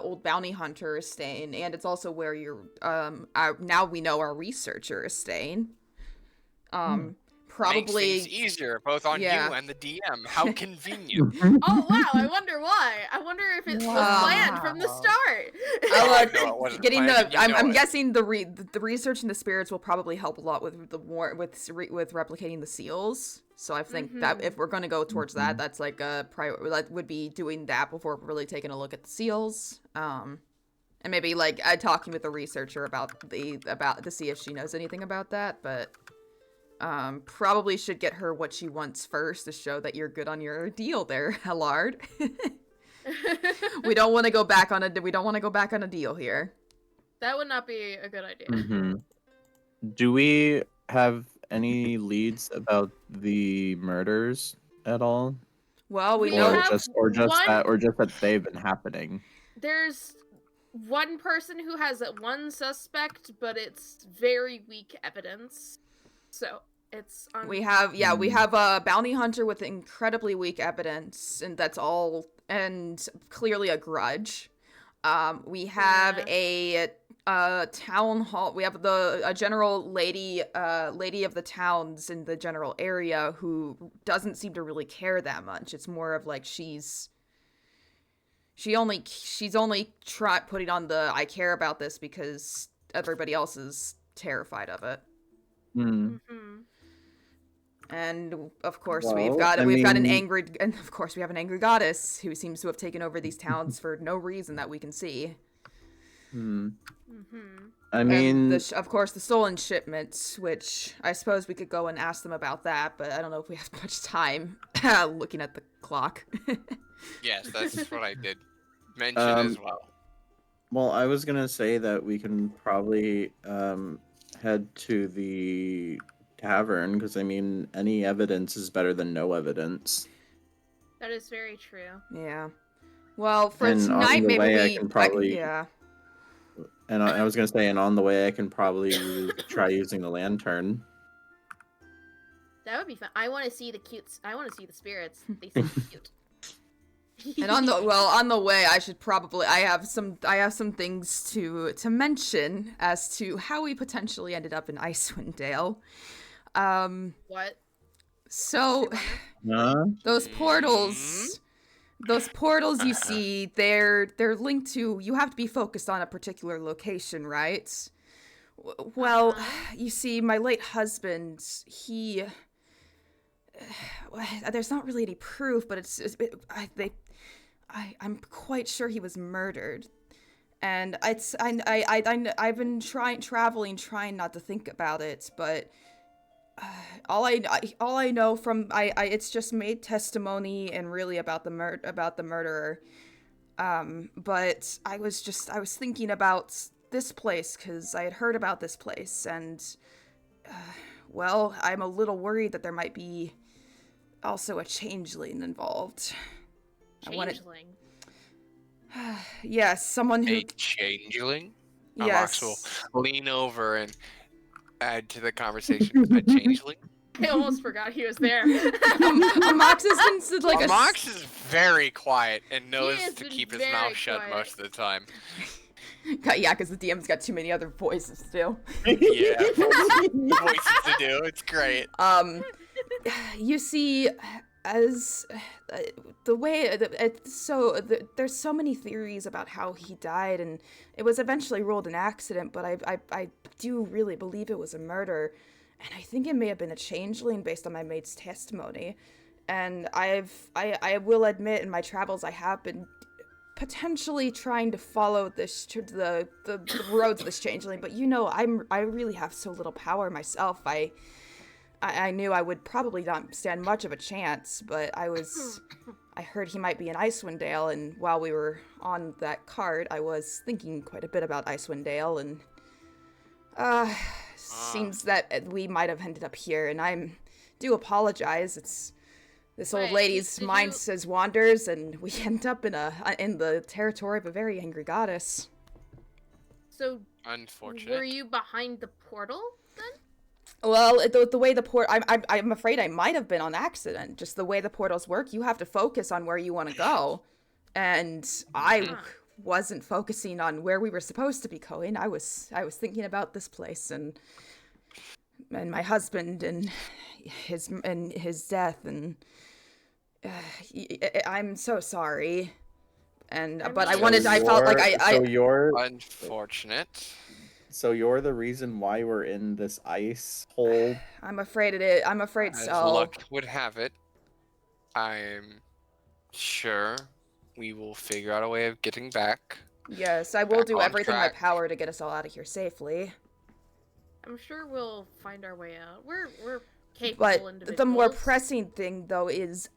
old bounty hunter is staying, and it's also where now we know our researcher is staying. Probably Makes things easier, both on Yeah. you and the DM. How convenient. Oh wow! I wonder why. I wonder if it was planned from the start. Oh, no, it wasn't getting planned, the you know I'm it. guessing the research and the spirits will probably help a lot with with replicating the seals. So I think that if we're going to go towards that, that's like a that would be doing that before really taking a look at the seals. And maybe like talking with the researcher about to see if she knows anything about that, but probably should get her what she wants first to show that you're good on your deal there, Allard. We don't want to go back on a deal here. That would not be a good idea. Do we have any leads about the murders at all? Well, we We know have or just one- that they've been happening. There's one person who has one suspect, but it's very weak evidence. So it's we have a bounty hunter with incredibly weak evidence, and that's all, and clearly a grudge. We have a town hall. We have a general lady of the towns in the general area who doesn't seem to really care that much. It's more of like she's only putting on the I care about this because everybody else is terrified of it. And of course we have an angry goddess who seems to have taken over these towns for no reason that we can see. I mean, and of course the stolen shipments, which I suppose we could go and ask them about that, but I don't know if we have much time looking at the clock. Yes, that's what I did mention as well. Well, I was gonna say that we can probably head to the tavern, because I mean, any evidence is better than no evidence. That is very true. Yeah. Well, for And tonight, maybe And I was gonna say, and on the way, I can probably try using the lantern. That would be fun. I want to see the cutes. I want to see the spirits. They seem cute. And on the way, I have some things to mention as to how we potentially ended up in Icewind Dale. What? So, those portals you see, they're linked to. You have to be focused on a particular location, right? Well, you see, my late husband, there's not really any proof, but I'm quite sure he was murdered. And I've been trying not to think about it, but all I know from it's just made testimony and really about the murderer. But I was thinking about this place because I had heard about this place, and well, I'm a little worried that there might be also a changeling involved. Changeling? Yes, someone who... A changeling? Yes. Amox will lean over and add to the conversation. A changeling? I almost forgot he was there. Amox is like Amox is very quiet and knows has to been keep his very mouth shut quiet. most of the time. Yeah, because the DM's got too many other voices too. Yeah, voices to do. It's great. You see, as the way there's so many theories about how he died, and it was eventually ruled an accident, but I do really believe it was a murder, and I think it may have been a changeling based on my maid's testimony. And I will admit, in my travels I have been potentially trying to follow the roads of this changeling, but I really have so little power myself. I knew I would probably not stand much of a chance, but I heard he might be in Icewind Dale, and while we were on that cart, I was thinking quite a bit about Icewind Dale, and seems that we might have ended up here, and I do apologize. It's this old lady's mind says wanders, and we end up in the territory of a very angry goddess. So, unfortunate. Were you behind the portal then? Well, the way the I'm afraid I might have been on accident. Just the way the portals work, you have to focus on where you want to go, and I wasn't focusing on where we were supposed to be going. I was thinking about this place and my husband and his death, and I'm so sorry. But I felt like So you're unfortunate. So you're the reason why we're in this ice hole? I'm afraid it is. I'm afraid As so. luck would have it, I'm sure we will figure out a way of getting back. Yes, I will do on everything in my track. power to get us all out of here safely. I'm sure we'll find our way out. We're capable But individuals. the more pressing thing, though, is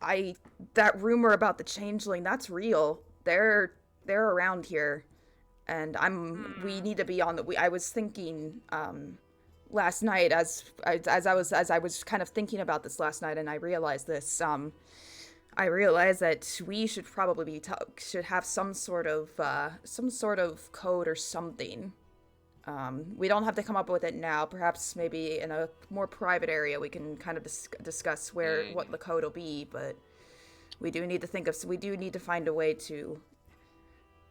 that rumor about the changeling. That's real. They're around here, and we need to be on the. I was thinking last night as I was kind of thinking about this last night, and I realized this. I realized that we should probably should have some sort of code or something. We don't have to come up with it now. Perhaps maybe in a more private area we can kind of discuss what the code will be. But we do need to find a way to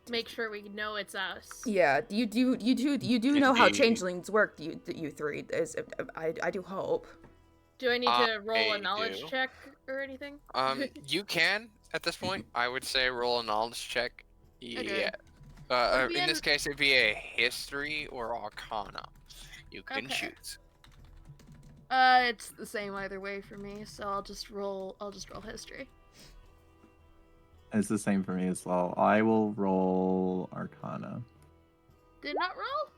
make sure we know it's us. Yeah, you do know how changelings work. You three. I do hope. Do I need to roll a knowledge check or anything? You can at this point. I would say roll a knowledge check. Okay. Yeah. In this case, it'd be a history or arcana. You can choose. It's the same either way for me, so I'll just roll history. It's the same for me as well. I will roll arcana. Did not roll?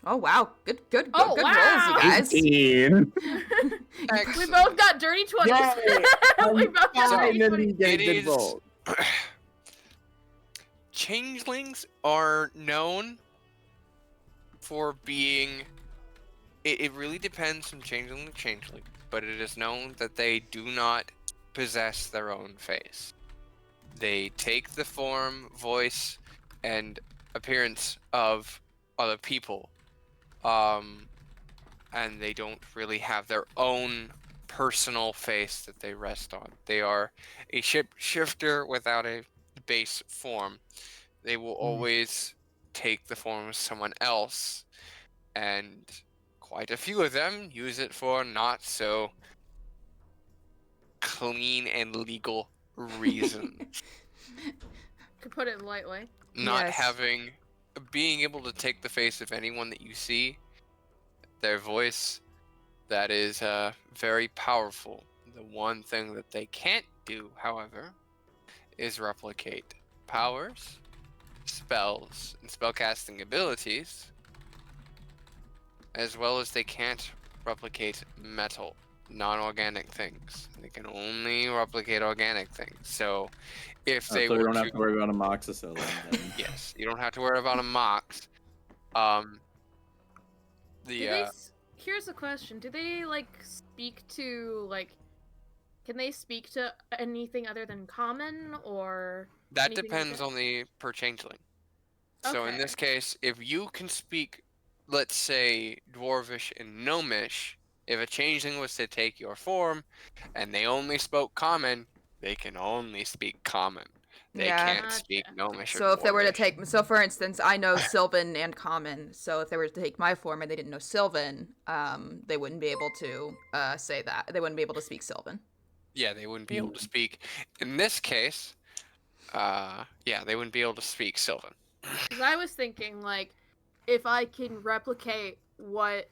Oh wow, good wow. rolls, you guys. 18. We both got dirty 20s. We both got dirty 20s. It is. Changelings are known for being. It really depends from changeling to changeling, but it is known that they do not possess their own face. They take the form, voice, and appearance of other people. And they don't really have their own personal face that they rest on. They are a shifter without a base form. They will always take the form of someone else, and quite a few of them use it for not so clean and legal reasons. To put it lightly. Not being able to take the face of anyone that you see, their voice, that is very powerful. The one thing that they can't do, however, is replicate powers, spells, and spellcasting abilities, as well as they can't replicate metal, non-organic things. They can only replicate organic things. So if they we don't have to worry about amoxicillin then. Yes, you don't have to worry about Amox. Here's a question. Do they speak to can they speak to anything other than common or that depends on the per changeling. So in this case, if you can speak, let's say Dwarvish and Gnomish, if a changeling was to take your form and they only spoke common, they can only speak common. They Yeah. can't speak Gnomish or So if they were to Dwarvish. take, so for instance, I know Sylvan and Common. So if they were to take my form and they didn't know Sylvan, they wouldn't be able to say that. They wouldn't be able to speak Sylvan. Yeah, they wouldn't be able to speak. In this case, yeah, they wouldn't be able to speak Sylvan. Because I was thinking, like, if I can replicate what,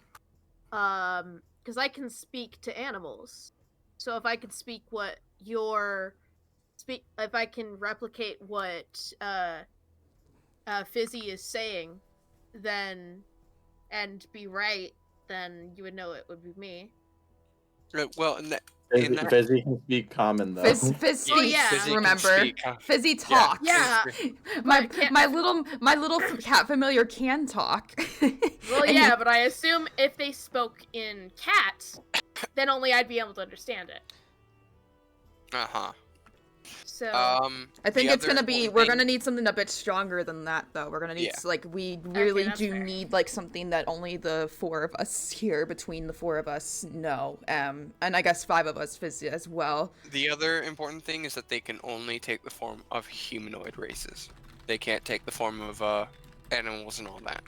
because I can speak to animals. So if I could speak what if I can replicate what, Fizzy is saying, then, and be right, then you would know it would be me. Well, Fizzy can speak common though. Fizz Oh, speaks, yeah. Fizzy can remember? speak, Fizzy talks. Yeah. My But my little cat familiar can talk. Well, And yeah, but I assume if they spoke in cat, then only I'd be able to understand it. Uh-huh. So I think the it's other gonna be. important We're thing- gonna need something a bit stronger than that, though. We're gonna need Yeah. like we really that's do fair. need like something that only the 4 of us here, between the 4 of us, know. And I guess 5 of us, Fizzy as well. The other important thing is that they can only take the form of humanoid races. They can't take the form of animals and all that.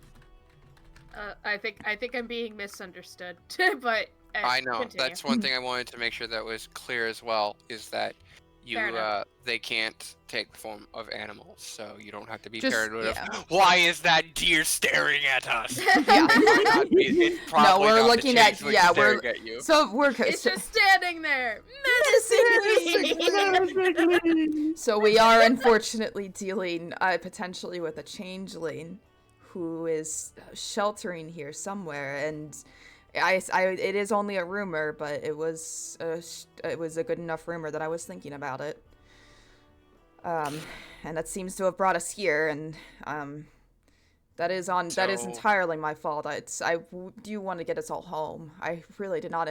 I think I'm being misunderstood, but I know. continue. That's one thing I wanted to make sure that was clear as well, is that Fair enough. they can't take the form of animals, so you don't have to be Just- paranoid yeah. of, why is that deer staring at us? Yeah. It's probably we're not the looking at- changeling yeah, staring we're- at you. So we're It's just standing there, menacingly. So we are unfortunately dealing potentially with a changeling who is sheltering here somewhere, and it is only a rumor, but it was a good enough rumor that I was thinking about it. And that seems to have brought us here, and that is So- entirely my fault. I do want to get us all home. I really did not.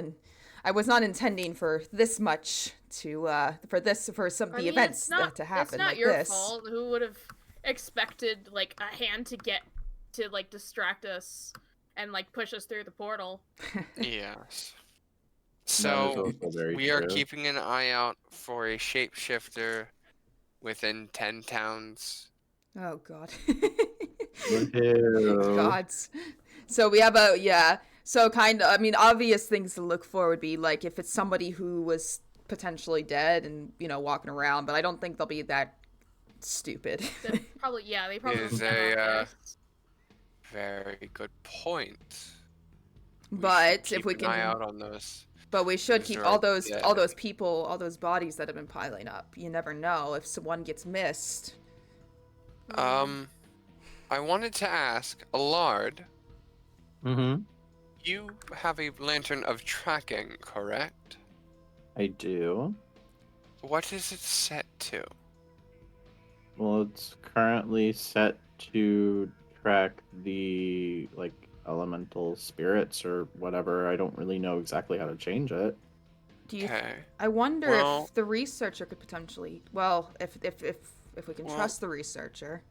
I was not intending for this much to for some of the events to happen It's not like your this. fault. Who would have expected like a hand to like distract us and like push us through the portal? Yes. That is So also very we are true. keeping an eye out for a shapeshifter within 10 towns. Oh god. Woohoo. Gods. So we have so kind of, I mean, obvious things to look for would be like if it's somebody who was potentially dead and, walking around, but I don't think they'll be that stupid. They probably Is won't get a, obvious. Very good point. But should if we keep an eye can, out on those. but we should Those keep are all those dead. people, all those bodies that have been piling up. You never know if someone gets missed. I wanted to ask, Allard, Mm-hmm. you have a lantern of tracking, correct? I do. What is it set to? Well, it's currently set to track the elemental spirits or whatever. I don't really know exactly how to change it. Do you? Okay. I wonder Well- if the researcher could potentially. Well, if we can Well- trust the researcher.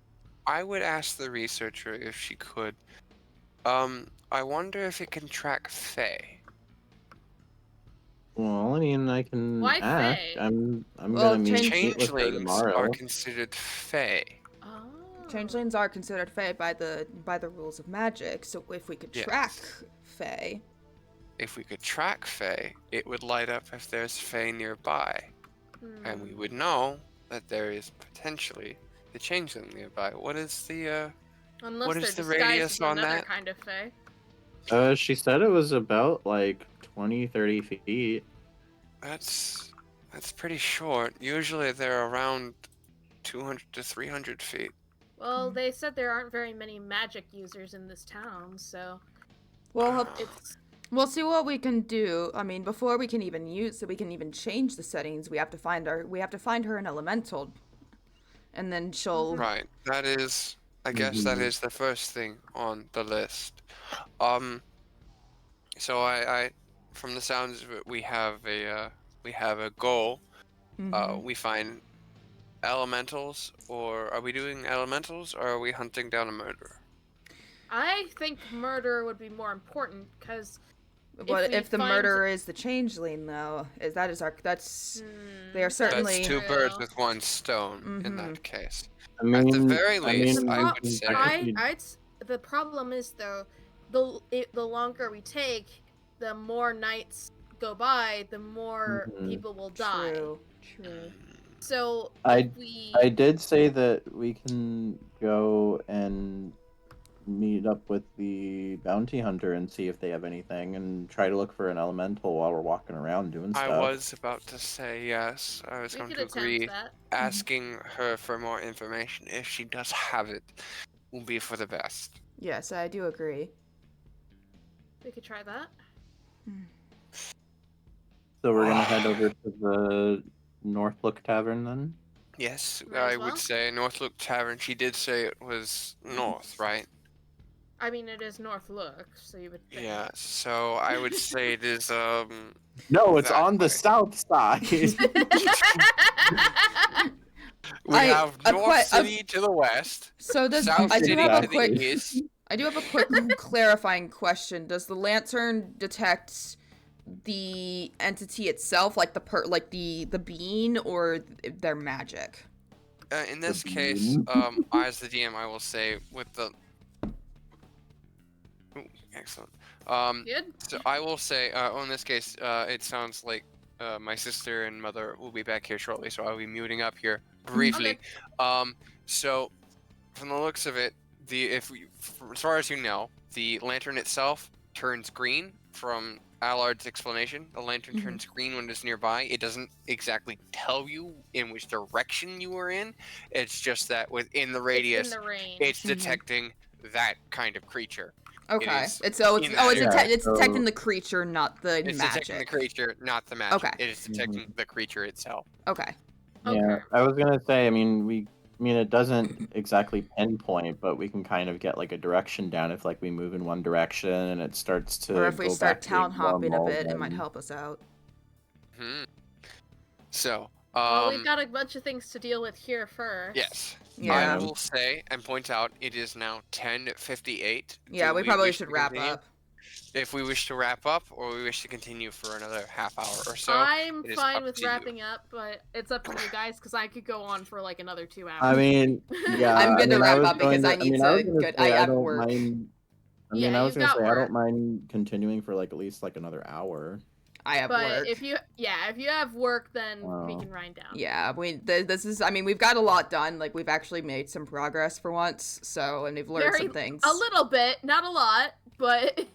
I would ask the researcher if she could. I wonder if it can track Fae. Well, I mean, I can Why ask. Fae? I'm Well, gonna meet with her Changelings tomorrow. are considered Fae. Oh. Changelings are considered Fae by the rules of magic. So if we could Yes. track Fae, If we could track Fae, it would light up if there's Fae nearby. Hmm. And we would know that there is potentially the changeling nearby. What is the Unless what they're is the disguised radius as on another that? kind of fae. She said it was about 20, 30 feet. That's pretty short. Usually they're around 200 to 300 feet. Well, they said there aren't very many magic users in this town, so well, it's we'll see what we can do. I mean, before we can even change the settings, we have to find her an elemental, and then she'll. Right. That is, I guess that is the first thing on the list. So I from the sounds of it, we have a goal. Mhm. We find elementals, or are we doing elementals, or are we hunting down a murderer? I think murder would be more important because What we if the find- murderer is the changeling, though? They are certainly. That's two birds with one stone in Mhm. that case. I mean, At the very I least, mean, I we would can say. technically- The problem is though, the longer we take, the more nights go by, the more Mhm. people will die. True. So I if we did say that we can go and meet up with the bounty hunter and see if they have anything, and try to look for an elemental while we're walking around doing stuff. I was about to say yes. I was we going could to attempt agree. that. Asking her for more information, if she does have it, will be for the best. Yes, I do agree. We could try that. So we're gonna head over to the Northlook Tavern then. Yes, Might I as well. would say Northlook Tavern. She did say it was north, right? I mean, it is North Look, so you would think. Yeah. So I would say it is No, it's That on the way. south side. We have North City to the west. So does South I do City have to a quick the east. I do have a quick clarifying question. Does the lantern detect the entity itself, like the being, or their magic? In this The case, beam. as the DM, I will say with the. Ooh, excellent. Good. So I will say, in this case, it sounds like my sister and mother will be back here shortly, so I'll be muting up here briefly. So from the looks of it, as far as you know, the lantern itself turns green from Allard's explanation. The lantern turns green when it's nearby. It doesn't exactly tell you in which direction you are in. It's just that within the radius, It's in the range. it's detecting that kind of creature. Okay. is It's in that area. it's detecting the creature, not the It's magic. detecting the creature, not the magic. Okay. It is detecting the creature itself. Okay. Yeah, Okay. I was gonna say. I mean, it doesn't exactly pinpoint, but we can kind of get like a direction down if like we move in one direction and it starts to. Or if we go start back to town being hopping a normal, bit, it might then- help us out. So, Well, we've got a bunch of things to deal with here first. yes. Yeah. I will say and point out it is now 10:58. Yeah, Do we probably wish should to wrap continue? up. If we wish to wrap up, or we wish to continue for another half hour or so. I'm it is fine up with to you. wrapping up, but it's up to you guys because I could go on for like another 2 hours. I mean, yeah. I'm good to wrap was up because going I need was to gonna get- say, I have don't work. Mind, I Yeah, mean, I was you've gonna got say I work. don't mind continuing for like at least like another hour. I have but work. if you have work, then we Wow. can wind down. Yeah, this is. I mean, we've got a lot done. Like we've actually made some progress for once. So, and we've learned some things. A little bit, not a lot, but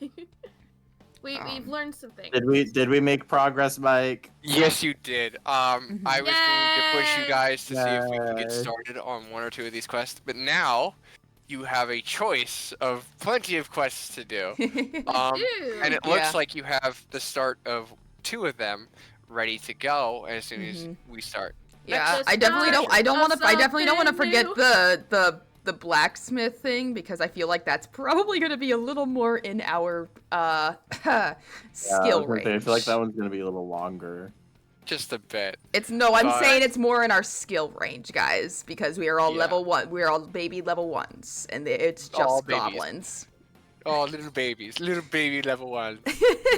we've learned some things. Did we make progress, Mike? Yes, you did. I was going to push you Yay! guys to see if we could get Yay. started on one or two of these quests, but now you have a choice of plenty of quests to do. Dude. And it Yeah. looks like you have the start of 2 of them ready to go as soon as we start. Yeah, Let's I definitely don't. I don't want to. I definitely don't want to something forget new. the blacksmith thing because I feel like that's probably going to be a little more in our skill range. I feel like that one's gonna be a little longer. Just a bit. I'm But- saying it's more in our skill range, guys, because we are all Yeah. level 1. We are all baby level 1s, and it's just All babies. goblins. Oh, little babies. Little baby level 1.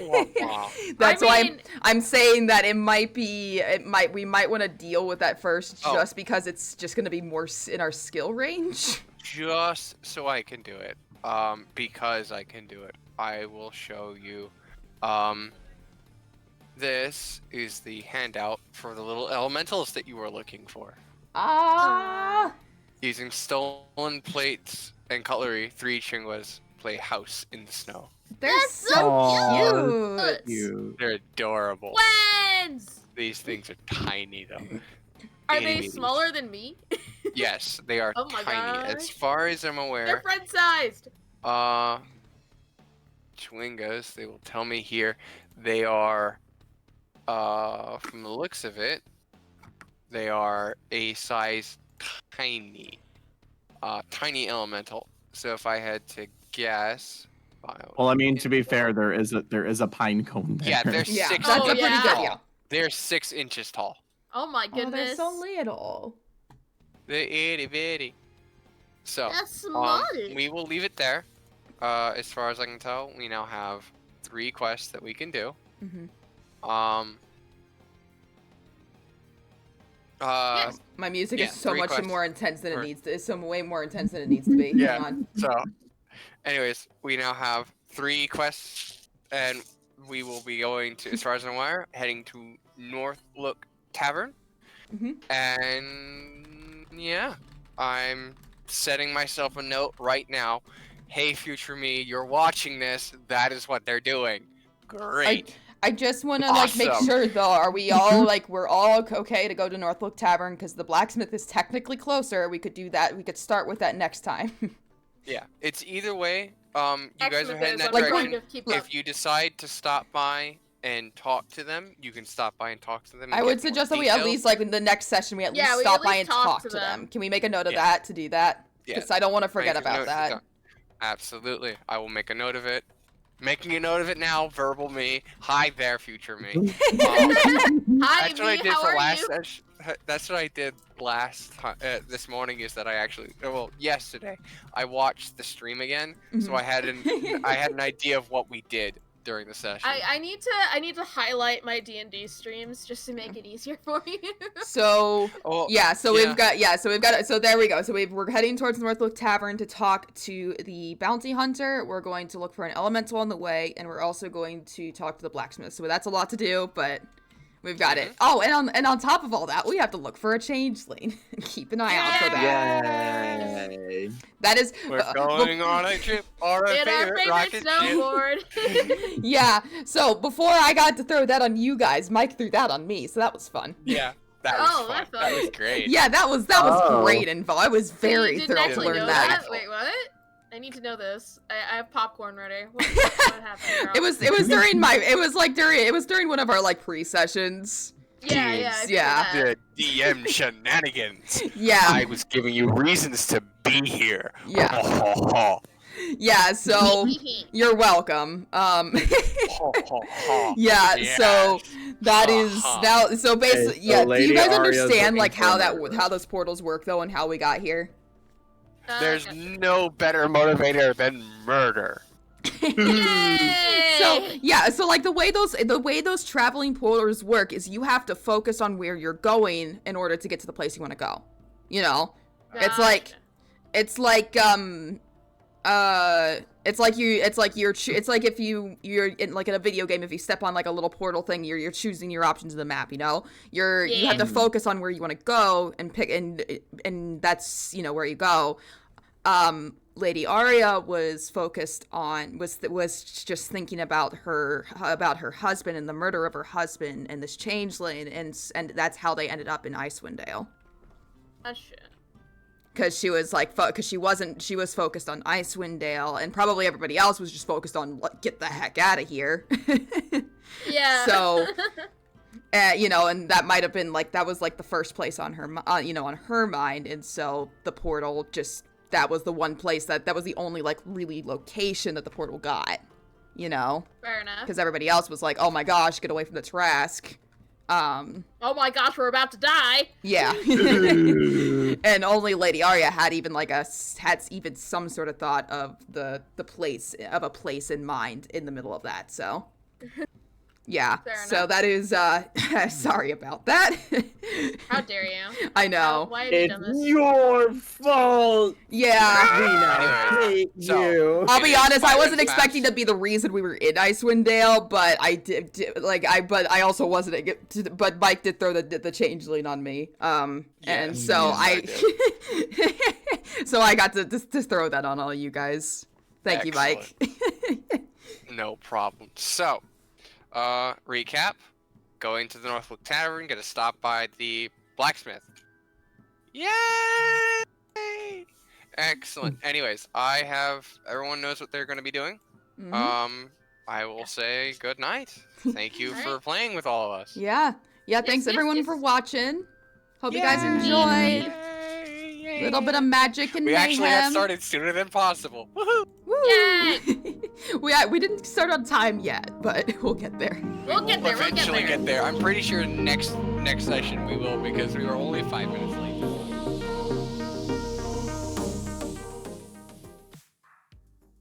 Wah, wah. That's I why mean- I'm saying that we might want to deal with that first, Oh. just because it's just going to be more in our skill range. Just so I can do it. Because I can do it. I will show you. This is the handout for the little elementals that you were looking for. Ah, Using stolen plates and cutlery, 3 chingwas play house in the snow. they're That's so Aw, cute. You. They're adorable. Twins! These things are tiny though. Are Itty they bitty. smaller than me? Yes, they are Oh my tiny. As gosh. far as I'm They're aware, friend-sized. Chwingas, they will tell me here, they are, from the looks of it, they are a size tiny, tiny elemental. So if I had to guess, Well, I mean, to be fair, there is a pine cone there. yeah, they're Yeah, 6 that's Oh, a pretty yeah. good. tall. Yeah. They're 6 inches tall. Oh my Oh, they're goodness. so little. They're itty bitty. So, That's smart. we will leave it there. As far as I can tell, we now have 3 quests that we can do. Mm-hmm. Yes. My music yeah, is so 3 much quests. more intense than it Or- needs to. It's so way more intense than it needs to be. Yeah. Hang on. So, anyways, we now have 3 quests, and we will be going to, as far as I'm aware, heading to Northlook Tavern. And yeah, I'm setting myself a note right now. Hey, future me, you're watching this. That is what they're doing. Great. I just want to like make Awesome. sure though. Are we all like we're all okay to go to Northlook Tavern because the blacksmith is technically closer? We could do that. We could start with that next time. Yeah, it's either way. You guys are heading that Like, direction. keep up. If you decide to stop by and talk to them, you can stop by and talk to them. And I get would more suggest that we at details. least like in the next session we at least Yeah, we stop at by least and talk talk to to them. them. Can we make a note of Yeah. that to do that? Yeah. Because I don't want to forget Make a about note- that. Absolutely, I will make a note of it. Making a note of it now. Verbal me. Hi there, future me. Hi, That's what I me, did how for are last you? session. That's what I did last this morning. Is that I actually, well, yesterday I watched the stream again, so I had an idea of what we did during the session. I need to highlight my D&D streams just to make it easier for you. So Oh, yeah, so yeah. we've got so there we go. So we're heading towards Northlook Tavern to talk to the bounty hunter. We're going to look for an elemental on the way, and we're also going to talk to the blacksmith. So that's a lot to do, but we've got it. Oh, and on top of all that, we have to look for a changeling. Keep an eye out for that. Yay. That is We're going on a trip on our In our favorite favorite rocket ship. snowboard. yeah. So before I got to throw that on you guys, Mike threw that on me, so that was fun. Yeah, that was Oh, fun. that's That was fun. great. Yeah, that was Oh. great info. I was very You didn't thrilled to actually learn know that. Wait, what? I need to know this. I have popcorn ready. What happened, girl? It was during one of our like pre-sessions. Yeah, I Kids. figured Yeah. that. The DM shenanigans. Yeah. I was giving you reasons to be here. Yeah. Yeah, so you're welcome. Yeah, so that is now so basically so yeah, do Lady you guys Aria's understand looking like for how a murderer. how those portals work though and how we got here? There's Gotcha. no better motivator than murder. Yay! So yeah, so like the way those traveling portals work is you have to focus on where you're going in order to get to the place you want to go. You know? It's like Gotcha. it's like if you're in like in a video game, if you step on like a little portal thing, you're choosing your options of the map, you know? You have to focus on where you want to go and pick and that's, you know, where you go. Lady Aria was focused on was just thinking about her husband and the murder of her husband and this changeling and that's how they ended up in Icewind Dale. Gotcha. Because she was like, she was focused on Icewind Dale, and probably everybody else was just focused on get the heck out of here. Yeah. So, you know, and that might have been like that was like the first place on her, you know, on her mind, and so the portal that was the one place that was the only like really location that the portal got, you know, Fair enough. because everybody else was like, oh my gosh, get away from the Trask. Oh my gosh, we're about to die. Yeah. And only Lady Aria had even some sort of thought of a place in mind in the middle of that. So yeah. Fair So enough. that is sorry about that. How dare you? I know. Why have you It's done this? your fault. Yeah. I hate So- you. I'll be honest, I wasn't Fire expecting to be the reason we were in Icewind Dale, but but I also wasn't, but Mike did throw the changeling on me, and Yes, so yes, so I got to throw that on all you guys. Thank you, Mike. No problem. So, recap. Going to the Northlook Tavern, gonna stop by the blacksmith. Yay! Excellent. Anyways, everyone knows what they're gonna be doing. Mhm. I will say good night. Thank you for Alright. playing with all of us. Yeah. Thanks yes, everyone yes. for watching. Hope you guys Yay! enjoyed. Yay! Little bit of magic and We mayhem. actually got started sooner than possible. Woohoo! Woo! we didn't start on time yet, but we'll get there. We'll get there. We'll get Eventually there. get there. I'm pretty sure next session we will because we were only 5 minutes late.